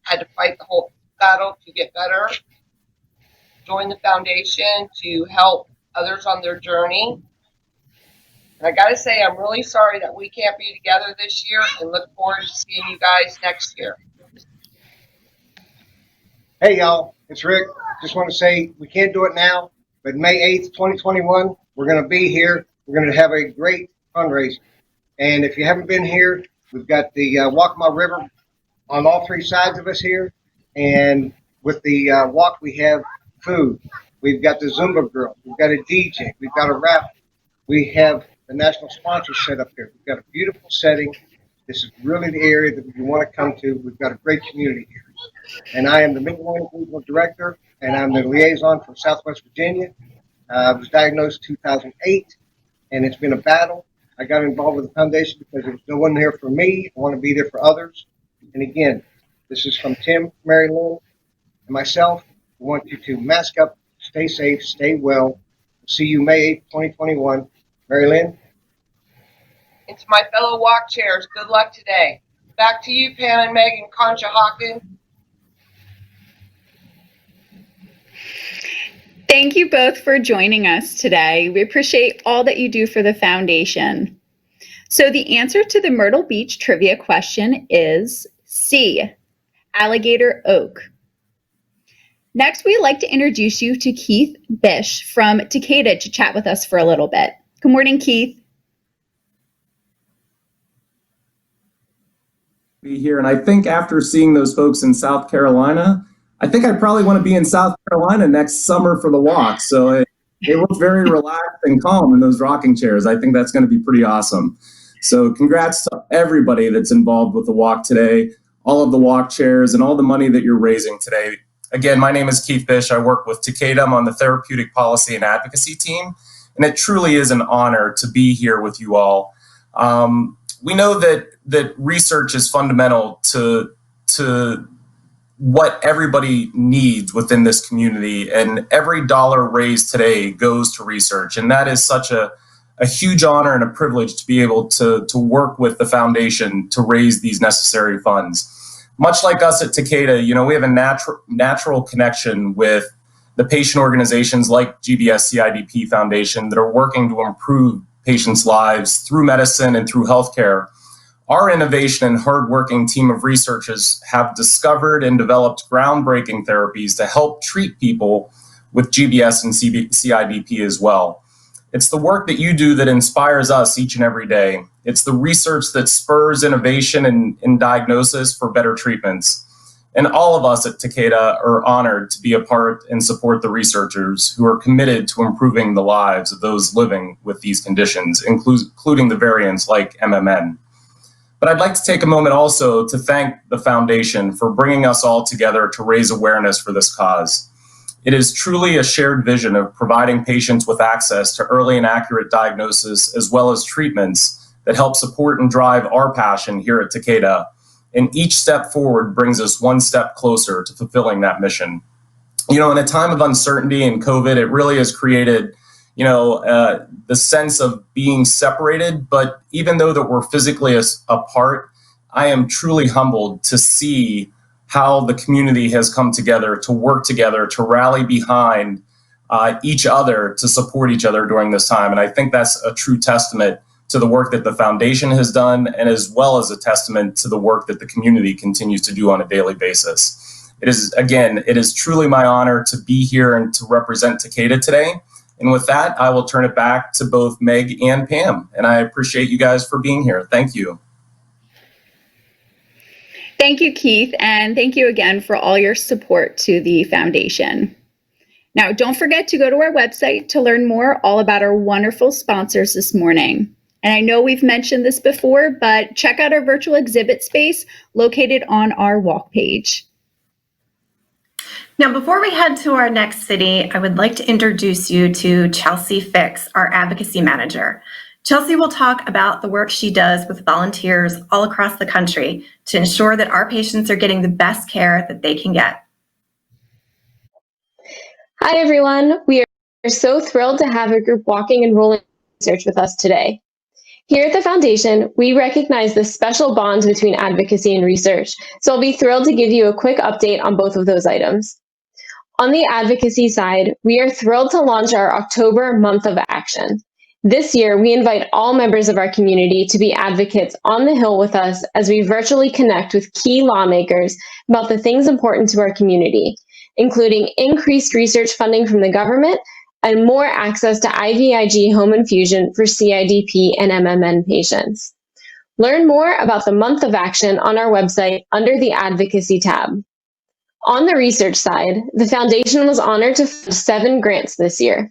S11: had to fight the whole battle to get better, join the foundation to help others on their journey. And I got to say, I'm really sorry that we can't be together this year, and look forward to seeing you guys next year.
S12: Hey, y'all, it's Rick. Just want to say we can't do it now, but May 8th, 2021, we're going to be here. We're going to have a great fundraiser. And if you haven't been here, we've got the Waccamaw River on all three sides of us here. And with the walk, we have food. We've got the Zumba girls. We've got a DJ. We've got a raffle. We have the national sponsors set up here. We've got a beautiful setting. This is really the area that you want to come to. We've got a great community here. And I am the Mid-Atlantic Regional Director, and I'm the liaison for Southwest Virginia. I was diagnosed in 2008, and it's been a battle. I got involved with the foundation because there was no one there for me. I want to be there for others. And again, this is from Tim, Marilyn, and myself. I want you to mask up, stay safe, stay well. See you May 8th, 2021. Merrilyn?
S11: And to my fellow walk chairs, good luck today. Back to you, Pam and Meg and Conshohocken.
S2: Thank you both for joining us today. We appreciate all that you do for the foundation. So the answer to the Myrtle Beach trivia question is C, alligator oak. Next, we'd like to introduce you to Keith Bish from Takeda to chat with us for a little bit. Good morning, Keith.
S13: Be here, and I think after seeing those folks in South Carolina, I think I probably want to be in South Carolina next summer for the walk. So they look very relaxed and calm in those rocking chairs. I think that's going to be pretty awesome. So congrats to everybody that's involved with the walk today, all of the walk chairs and all the money that you're raising today. Again, my name is Keith Bish. I work with Takeda. I'm on the therapeutic policy and advocacy team, and it truly is an honor to be here with you all. We know that research is fundamental to what everybody needs within this community, and every dollar raised today goes to research, and that is such a huge honor and a privilege to be able to work with the foundation to raise these necessary funds. Much like us at Takeda, we have a natural connection with the patient organizations like GBS-CIDP Foundation that are working to improve patients' lives through medicine and through healthcare. Our innovation and hardworking team of researchers have discovered and developed groundbreaking therapies to help treat people with GBS and CIDP as well. It's the work that you do that inspires us each and every day. It's the research that spurs innovation in diagnosis for better treatments. And all of us at Takeda are honored to be a part and support the researchers who are committed to improving the lives of those living with these conditions, including the variants like MMN. But I'd like to take a moment also to thank the foundation for bringing us all together to raise awareness for this cause. It is truly a shared vision of providing patients with access to early and accurate diagnosis as well as treatments that help support and drive our passion here at Takeda. And each step forward brings us one step closer to fulfilling that mission. In a time of uncertainty and COVID, it really has created the sense of being separated, but even though that we're physically apart, I am truly humbled to see how the community has come together to work together, to rally behind each other, to support each other during this time. And I think that's a true testament to the work that the foundation has done, and as well as a testament to the work that the community continues to do on a daily basis. It is truly my honor to be here and to represent Takeda today. And with that, I will turn it back to both Meg and Pam. And I appreciate you guys for being here. Thank you.
S2: Thank you, Keith, and thank you again for all your support to the foundation. Now, don't forget to go to our website to learn more all about our wonderful sponsors this morning. And I know we've mentioned this before, but check out our virtual exhibit space located on our walk page.
S1: Now, before we head to our next city, I would like to introduce you to Chelsea Fix, our advocacy manager. Chelsea will talk about the work she does with volunteers all across the country to ensure that our patients are getting the best care that they can get.
S14: Hi, everyone. We are so thrilled to have a group walking and rolling research with us today. Here at the Foundation, we recognize the special bond between advocacy and research, so I'll be thrilled to give you a quick update on both of those items. On the advocacy side, we are thrilled to launch our October Month of Action. This year, we invite all members of our community to be advocates on the Hill with us as we virtually connect with key lawmakers about the things important to our community, including increased research funding from the government and more access to IVIG home infusion for CIDP and MMN patients. Learn more about the Month of Action on our website under the Advocacy tab. On the research side, the Foundation was honored to fund 7 grants this year.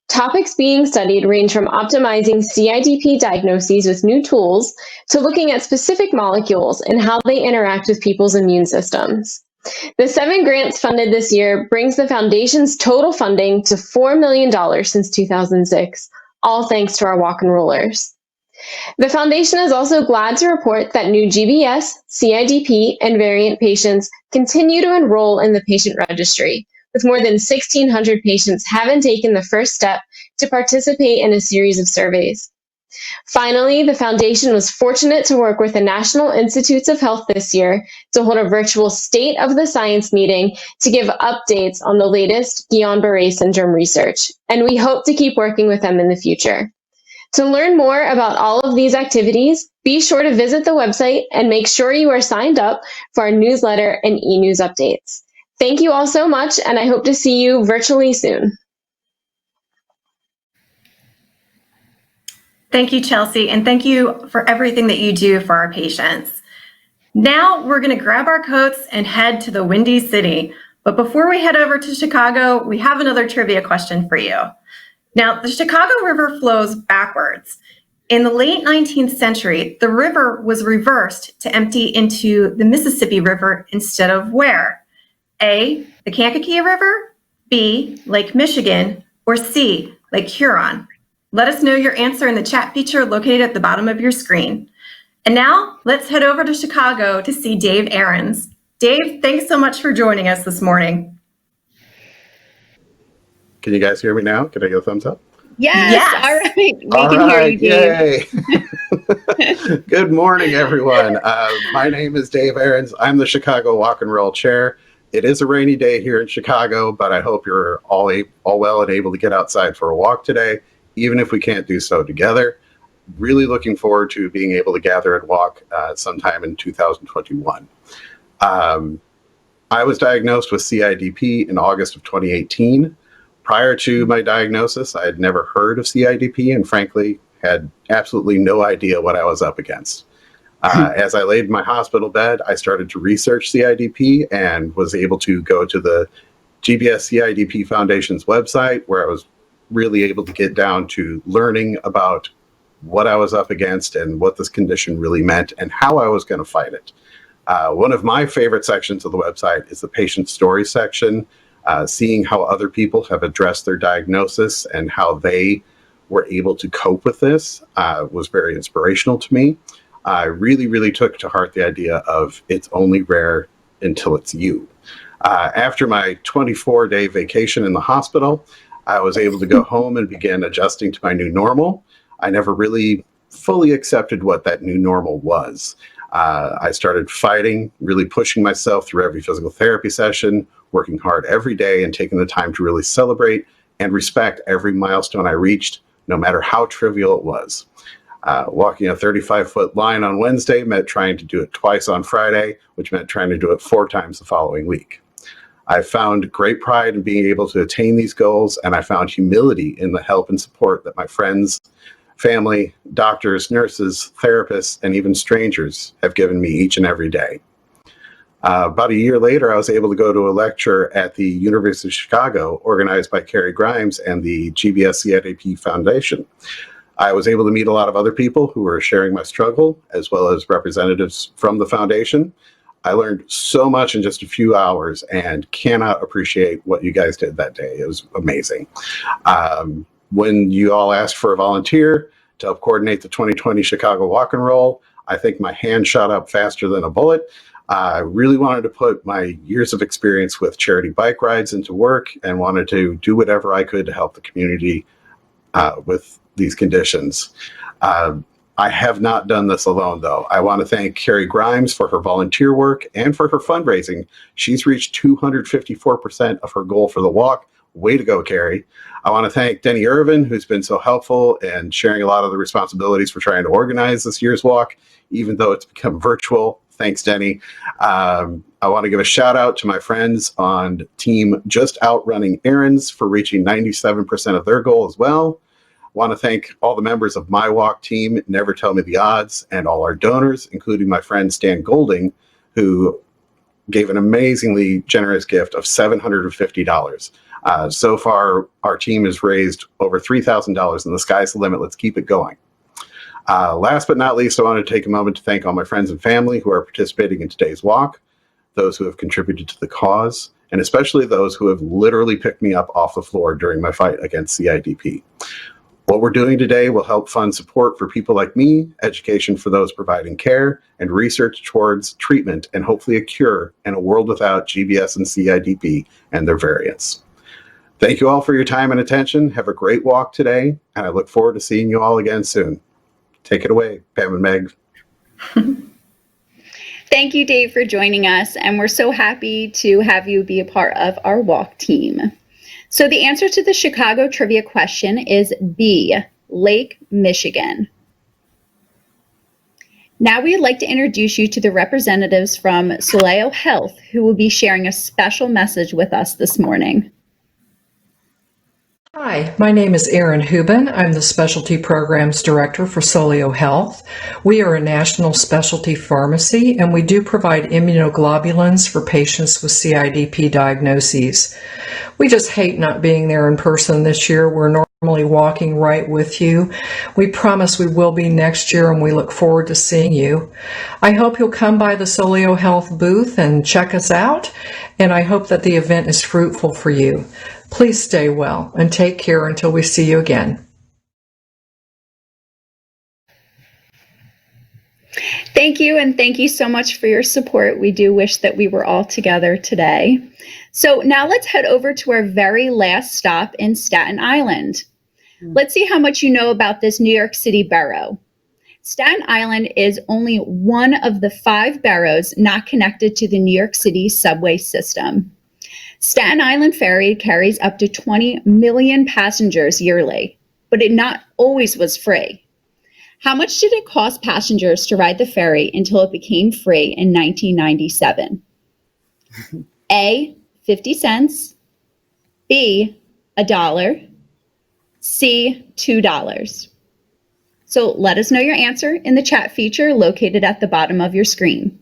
S14: Topics being studied range from optimizing CIDP diagnoses with new tools to looking at specific molecules and how they interact with people's immune systems. The 7 grants funded this year brings the Foundation's total funding to $4 million since 2006, all thanks to our walk and rollers. The Foundation is also glad to report that new GBS, CIDP, and variant patients continue to enroll in the patient registry, with more than 1,600 patients having taken the first step to participate in a series of surveys. Finally, the Foundation was fortunate to work with the National Institutes of Health this year to hold a virtual State of the Science meeting to give updates on the latest Guillain-Barré syndrome research, and we hope to keep working with them in the future. To learn more about all of these activities, be sure to visit the website and make sure you are signed up for our newsletter and e-news updates. Thank you all so much, and I hope to see you virtually soon.
S1: Thank you, Chelsea, and thank you for everything that you do for our patients. Now we're going to grab our coats and head to the Windy City. But before we head over to Chicago, we have another trivia question for you. Now, the Chicago River flows backwards. In the late 19th century, the river was reversed to empty into the Mississippi River instead of where? A, the Kankakee River, B, Lake Michigan, or C, Lake Huron? Let us know your answer in the chat feature located at the bottom of your screen. And now let's head over to Chicago to see Dave Ahrens. Dave, thanks so much for joining us this morning.
S15: Can you guys hear me now? Can I get a thumbs up?
S2: Yes. All right. We can hear you, Dave.
S15: Yay. Good morning, everyone. My name is Dave Ahrens. I'm the Chicago Walk and Roll Chair. It is a rainy day here in Chicago, but I hope you're all well and able to get outside for a walk today, even if we can't do so together. Really looking forward to being able to gather and walk sometime in 2021. I was diagnosed with CIDP in August of 2018. Prior to my diagnosis, I had never heard of CIDP and frankly had absolutely no idea what I was up against. As I laid in my hospital bed, I started to research CIDP and was able to go to the GBS-CIDP Foundation's website, where I was really able to get down to learning about what I was up against and what this condition really meant and how I was going to fight it. One of my favorite sections of the website is the patient story section. Seeing how other people have addressed their diagnosis and how they were able to cope with this was very inspirational to me. I really, really took to heart the idea of it's only rare until it's you. After my 24-day vacation in the hospital, I was able to go home and begin adjusting to my new normal. I never really fully accepted what that new normal was. I started fighting, really pushing myself through every physical therapy session, working hard every day and taking the time to really celebrate and respect every milestone I reached, no matter how trivial it was. Walking a 35-foot line on Wednesday meant trying to do it twice on Friday, which meant trying to do it 4 times the following week. I found great pride in being able to attain these goals, and I found humility in the help and support that my friends, family, doctors, nurses, therapists, and even strangers have given me each and every day. About a year later, I was able to go to a lecture at the University of Chicago, organized by Carrie Grimes and the GBS-CIDP Foundation. I was able to meet a lot of other people who were sharing my struggle, as well as representatives from the foundation. I learned so much in just a few hours and cannot appreciate what you guys did that day. It was amazing. When you all asked for a volunteer to help coordinate the 2020 Chicago Walk and Roll, I think my hand shot up faster than a bullet. I really wanted to put my years of experience with charity bike rides into work and wanted to do whatever I could to help the community with these conditions. I have not done this alone, though. I want to thank Carrie Grimes for her volunteer work and for her fundraising. She's reached 254% of her goal for the walk. Way to go, Carrie. I want to thank Denny Irvin, who's been so helpful and sharing a lot of the responsibilities for trying to organize this year's walk, even though it's become virtual. Thanks, Denny. I want to give a shout out to my friends on team Just Outrunning Ahrens for reaching 97% of their goal as well. I want to thank all the members of my walk team, Never Tell Me the Odds, and all our donors, including my friend Stan Golding, who gave an amazingly generous gift of $750. So far, our team has raised over $3,000, and the sky's the limit. Let's keep it going. Last but not least, I want to take a moment to thank all my friends and family who are participating in today's walk, those who have contributed to the cause, and especially those who have literally picked me up off the floor during my fight against CIDP. What we're doing today will help fund support for people like me, education for those providing care, and research towards treatment and hopefully a cure in a world without GBS and CIDP and their variants. Thank you all for your time and attention. Have a great walk today, and I look forward to seeing you all again soon. Take it away, Pam and Meg.
S2: Thank you, Dave, for joining us, and we're so happy to have you be a part of our walk team. So the answer to the Chicago trivia question is B, Lake Michigan. Now we'd like to introduce you to the representatives from Soleo Health, who will be sharing a special message with us this morning.
S16: Hi, my name is Erin Hubin. I'm the Specialty Programs Director for Soleo Health. We are a national specialty pharmacy, and we do provide immunoglobulins for patients with CIDP diagnoses. We just hate not being there in person this year. We're normally walking right with you. We promise we will be next year, and we look forward to seeing you. I hope you'll come by the Soleo Health booth and check us out, and I hope that the event is fruitful for you. Please stay well and take care until we see you again.
S2: Thank you, and thank you so much for your support. We do wish that we were all together today. So now let's head over to our very last stop in Staten Island. Let's see how much you know about this New York City borough. Staten Island is only one of the 5 boroughs not connected to the New York City subway system. Staten Island Ferry carries up to 20 million passengers yearly, but it not always was free. How much did it cost passengers to ride the ferry until it became free in 1997? A, 50 cents, B, $1, C, $2. So let us know your answer in the chat feature located at the bottom of your screen.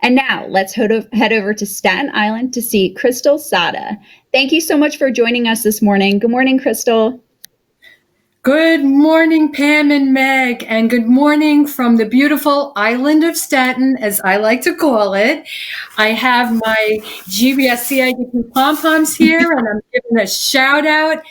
S2: And now let's head over to Staten Island to see Crystal Sada. Thank you so much for joining us this morning. Good morning, Crystal.
S17: Good morning, Pam and Meg, and good morning from the beautiful island of Staten, as I like to call it. I have my GBS-CIDP pom-poms here, and I'm giving a shout out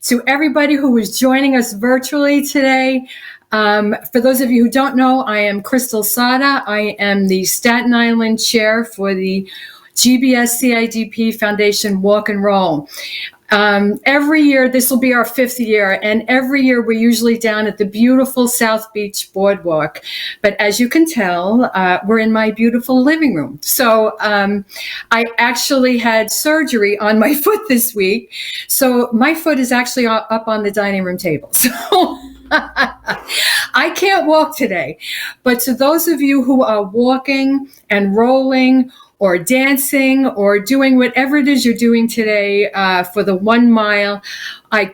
S17: to everybody who is joining us virtually today. For those of you who don't know, I am Crystal Sada. I am the Staten Island Chair for the GBS-CIDP Foundation Walk and Roll. Every year, this will be our 5th year, and every year we're usually down at the beautiful South Beach Boardwalk. But as you can tell, we're in my beautiful living room. So I actually had surgery on my foot this week. So my foot is actually up on the dining room table. So I can't walk today. But to those of you who are walking and rolling or dancing or doing whatever it is you're doing today for the 1 mile,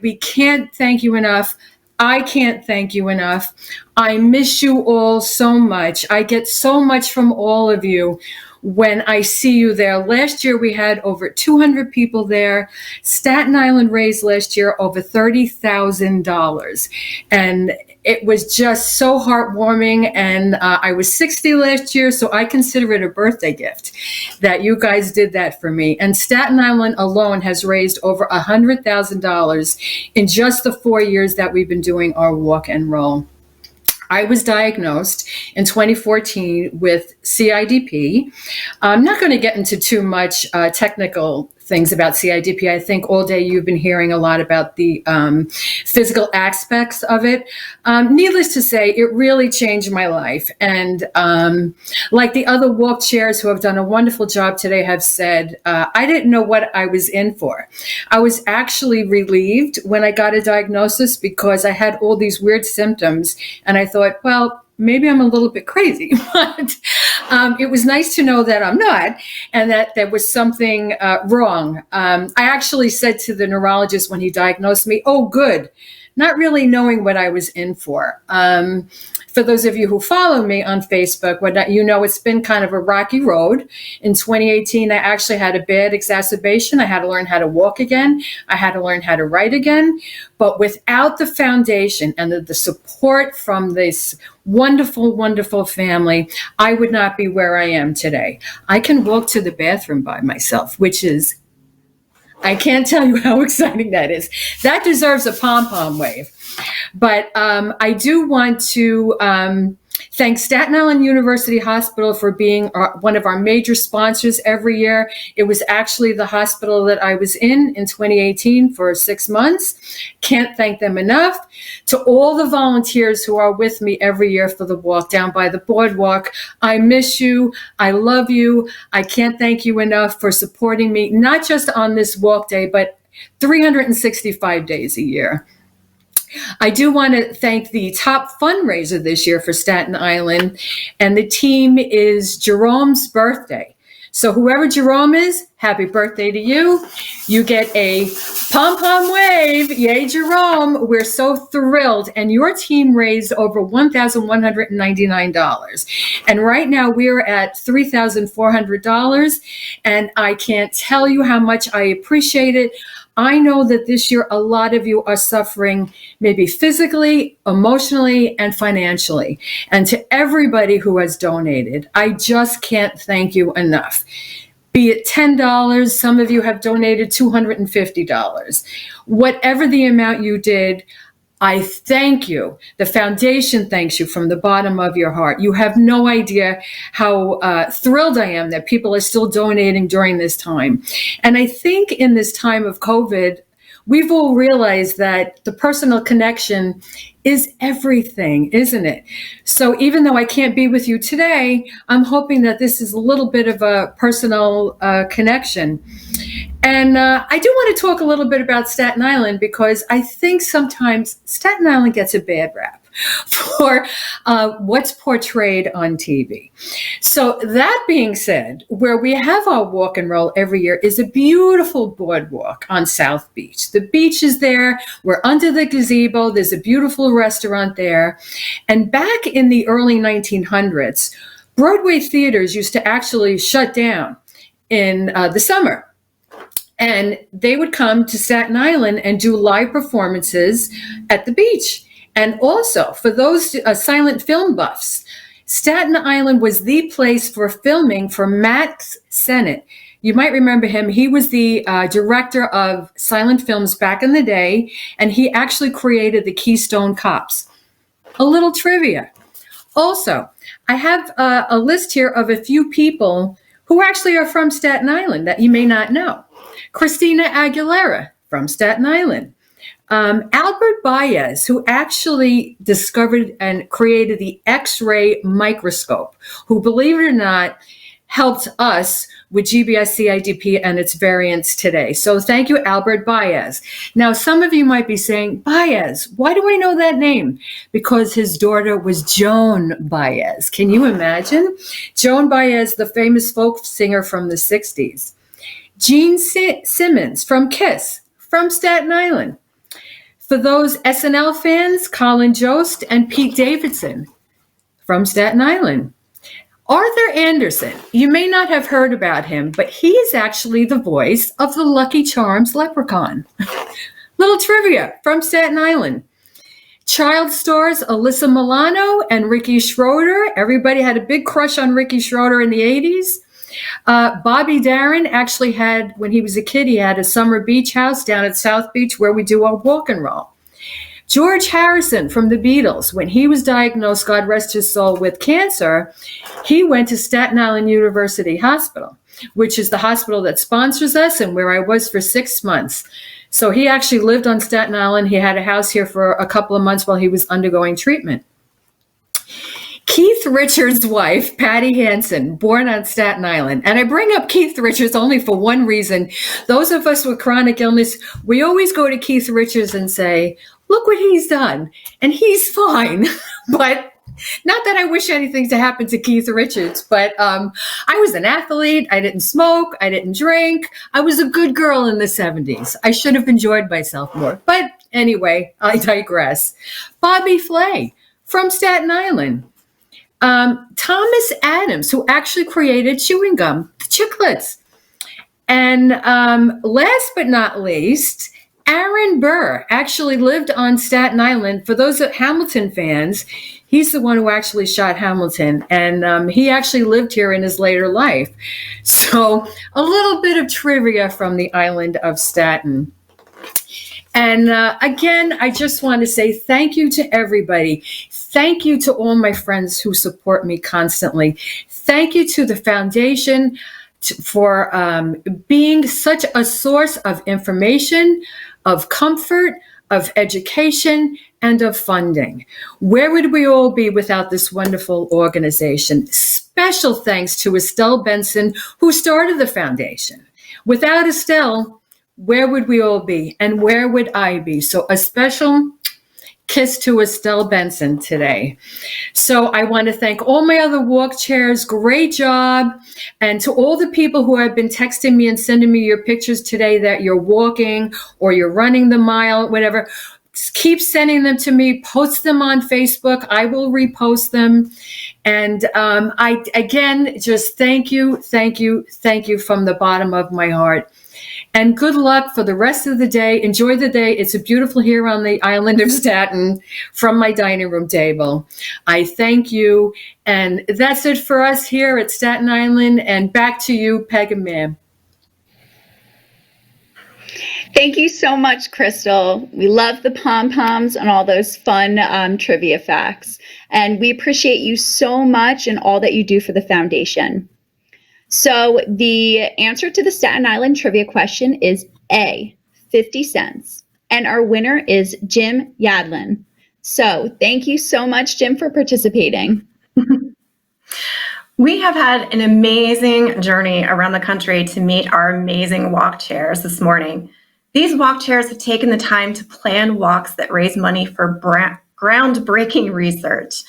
S17: we can't thank you enough. I can't thank you enough. I miss you all so much. I get so much from all of you when I see you there. Last year we had over 200 people there. Staten Island raised last year over $30,000. And it was just so heartwarming. And I was 60 last year, so I consider it a birthday gift that you guys did that for me. And Staten Island alone has raised over $100,000 in just the 4 years that we've been doing our walk and roll. I was diagnosed in 2014 with CIDP. I'm not going to get into too much technical things about CIDP. I think all day you've been hearing a lot about the physical aspects of it. Needless to say, it really changed my life. And like the other walk chairs who have done a wonderful job today have said, I didn't know what I was in for. I was actually relieved when I got a diagnosis because I had all these weird symptoms. And I thought, well, maybe I'm a little bit crazy, but it was nice to know that I'm not and that there was something wrong. I actually said to the neurologist when he diagnosed me, oh, good, not really knowing what I was in for. For those of you who follow me on Facebook, you know it's been kind of a rocky road. In 2018, I actually had a bad exacerbation. I had to learn how to walk again. I had to learn how to write again. But without the foundation and the support from this wonderful, wonderful family, I would not be where I am today. I can walk to the bathroom by myself, which is, I can't tell you how exciting that is. That deserves a pom-pom wave. But I do want to Thanks Staten Island University Hospital for being one of our major sponsors every year. It was actually the hospital that I was in 2018 for 6 months. Can't thank them enough. To all the volunteers who are with me every year for the walk down by the boardwalk, I miss you. I love you. I can't thank you enough for supporting me, not just on this walk day, but 365 days a year. I do want to thank the top fundraiser this year for Staten Island, and the team is Jerome's birthday. So whoever Jerome is, happy birthday to you. You get a pom-pom wave. Yay, Jerome. We're so thrilled. And your team raised over $1,199. And right now we're at $3,400. And I can't tell you how much I appreciate it. I know that this year a lot of you are suffering, maybe physically, emotionally, and financially. And to everybody who has donated, I just can't thank you enough. Be it $10, some of you have donated $250. Whatever the amount you did, I thank you. The foundation thanks you from the bottom of your heart. You have no idea how thrilled I am that people are still donating during this time. And I think in this time of COVID, we've all realized that the personal connection is everything, isn't it? So even though I can't be with you today, I'm hoping that this is a little bit of a personal connection. And I do want to talk a little bit about Staten Island because I think sometimes Staten Island gets a bad rap for what's portrayed on TV. So that being said, where we have our walk and roll every year is a beautiful boardwalk on South Beach. The beach is there. We're under the gazebo. There's a beautiful restaurant there. And back in the early 1900s, Broadway theaters used to actually shut down in the summer. And they would come to Staten Island and do live performances at the beach. And also, for those silent film buffs, Staten Island was the place for filming for Matt Sennett. You might remember him. He was the director of silent films back in the day, and he actually created the Keystone Cops. A little trivia. Also, I have a list here of a few people who actually are from Staten Island that you may not know. Christina Aguilera from Staten Island. Albert Baez, who actually discovered and created the X-ray microscope, who, believe it or not, helped us with GBS-CIDP and its variants today. So thank you, Albert Baez. Now, some of you might be saying, Baez, why do I know that name? Because his daughter was Joan Baez. Can you imagine? Joan Baez, the famous folk singer from the 60s. Gene Simmons from KISS, from Staten Island. For those SNL fans, Colin Jost and Pete Davidson from Staten Island. Arthur Anderson, you may not have heard about him, but he is actually the voice of the Lucky Charms leprechaun. Little trivia from Staten Island. Child stars Alyssa Milano and Ricky Schroeder. Everybody had a big crush on Ricky Schroeder in the 80s. Bobby Darin actually had, when he was a kid, he had a summer beach house down at South Beach where we do our walk and roll. George Harrison from the Beatles, when he was diagnosed, God rest his soul, with cancer, he went to Staten Island University Hospital, which is the hospital that sponsors us and where I was for 6 months. So he actually lived on Staten Island. He had a house here for a couple of months while he was undergoing treatment. Keith Richards' wife, Patty Hansen, born on Staten Island. And I bring up Keith Richards only for one reason. Those of us with chronic illness, we always go to Keith Richards and say, look what he's done. And he's fine. But not that I wish anything to happen to Keith Richards, but I was an athlete. I didn't smoke. I didn't drink. I was a good girl in the 70s. I should have enjoyed myself more. But anyway, I digress. Bobby Flay from Staten Island. Thomas Adams, who actually created chewing gum, the Chiclets. And last but not least, Aaron Burr actually lived on Staten Island. For those Hamilton fans, he's the one who actually shot Hamilton. And he actually lived here in his later life. So a little bit of trivia from the island of Staten. And again, I just want to say thank you to everybody. Thank you to all my friends who support me constantly. Thank you to the foundation for being such a source of information, of comfort, of education, and of funding. Where would we all be without this wonderful organization? Special thanks to Estelle Benson, who started the foundation. Without Estelle, where would we all be? And where would I be? So a special kiss to Estelle Benson today. So I want to thank all my other walk chairs. Great job. And to all the people who have been texting me and sending me your pictures today that you're walking or you're running the mile, whatever, keep sending them to me. Post them on Facebook. I will repost them. And I, again, just thank you from the bottom of my heart. And good luck for the rest of the day. Enjoy the day. It's a beautiful here on the island of Staten from my dining room table. I thank you. And that's it for us here at Staten Island. And back to you, Peg and Ma'am.
S2: Thank you so much, Crystal. We love the pom-poms and all those fun trivia facts. And we appreciate you so much and all that you do for the foundation. So the answer to the Staten Island trivia question is A, 50 cents. And our winner is Jim Yadlin. So thank you so much, Jim, for participating.
S1: We have had an amazing journey around the country to meet our amazing walk chairs this morning. These walk chairs have taken the time to plan walks that raise money for groundbreaking research.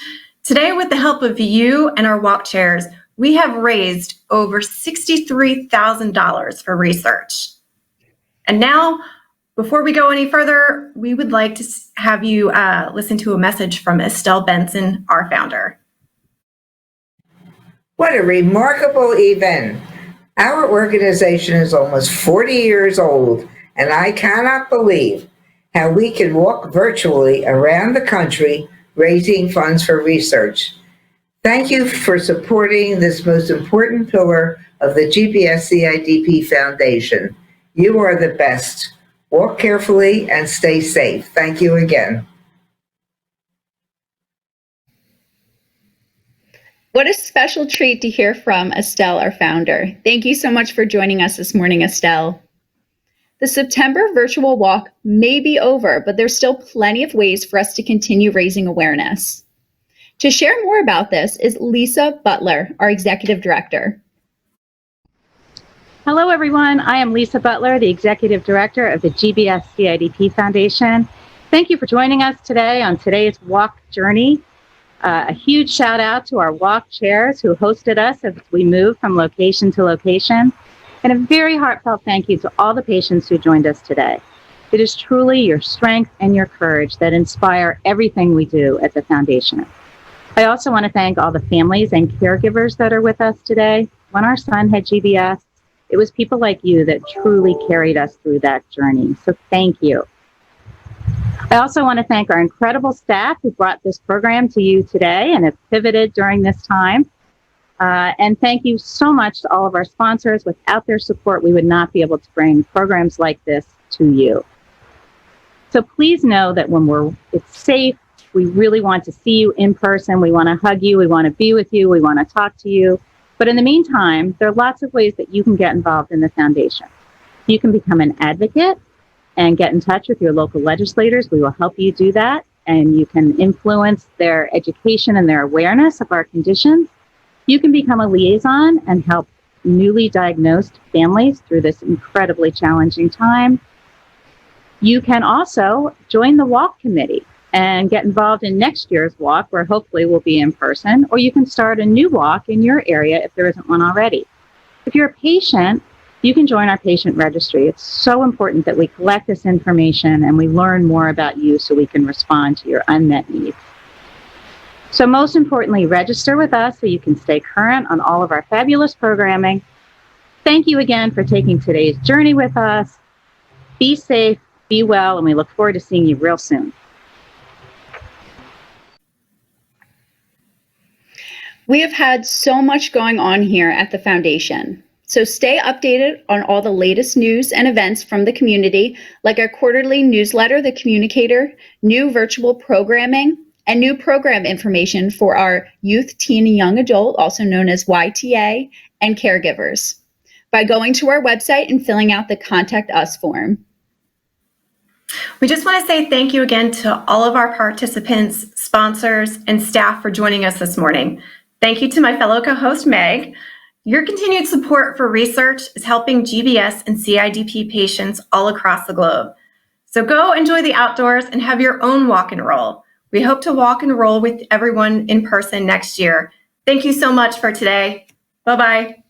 S1: Today, with the help of you and our walk chairs, we have raised over $63,000 for research. And now, before we go any further, we would like to have you listen to a message from Estelle Benson, our founder.
S18: What a remarkable event. Our organization is almost 40 years old, and I cannot believe how we can walk virtually around the country raising funds for research. Thank you for supporting this most important pillar of the GBS-CIDP Foundation. You are the best. Walk carefully and stay safe. Thank you again.
S2: What a special treat to hear from Estelle, our founder. Thank you so much for joining us this morning, Estelle. The September virtual walk may be over, but there's still plenty of ways for us to continue raising awareness. To share more about this is Lisa Butler, our Executive Director.
S19: Hello, everyone. I am Lisa Butler, the Executive Director of the GBS-CIDP Foundation. Thank you for joining us today on today's walk journey. A huge shout out to our walk chairs who hosted us as we move from location to location. And a very heartfelt thank you to all the patients who joined us today. It is truly your strength and your courage that inspire everything we do at the Foundation. I also want to thank all the families and caregivers that are with us today. When our son had GBS, it was people like you that truly carried us through that journey. So thank you. I also want to thank our incredible staff who brought this program to you today and have pivoted during this time. And thank you so much to all of our sponsors. Without their support, we would not be able to bring programs like this to you. So please know that when it's safe, we really want to see you in person. We want to hug you. We want to be with you. We want to talk to you. But in the meantime, there are lots of ways that you can get involved in the foundation. You can become an advocate and get in touch with your local legislators. We will help you do that. And you can influence their education and their awareness of our conditions. You can become a liaison and help newly diagnosed families through this incredibly challenging time. You can also join the walk committee and get involved in next year's walk, where hopefully we'll be in person, or you can start a new walk in your area if there isn't one already. If you're a patient, you can join our patient registry. It's so important that we collect this information and we learn more about you so we can respond to your unmet needs. So most importantly, register with us so you can stay current on all of our fabulous programming. Thank you again for taking today's journey with us. Be safe, be well, and we look forward to seeing you real soon.
S2: We have had so much going on here at the Foundation. So stay updated on all the latest news and events from the community, like our quarterly newsletter, The Communicator, new virtual programming, and new program information for our youth, teen, and young adult, also known as YTA, and caregivers, by going to our website and filling out the Contact Us form.
S1: We just want to say thank you again to all of our participants, sponsors, and staff for joining us this morning. Thank you to my fellow co-host, Meg. Your continued support for research is helping GBS and CIDP patients all across the globe. So go enjoy the outdoors and have your own walk and roll. We hope to walk and roll with everyone in person next year. Thank you so much for today. Bye-bye.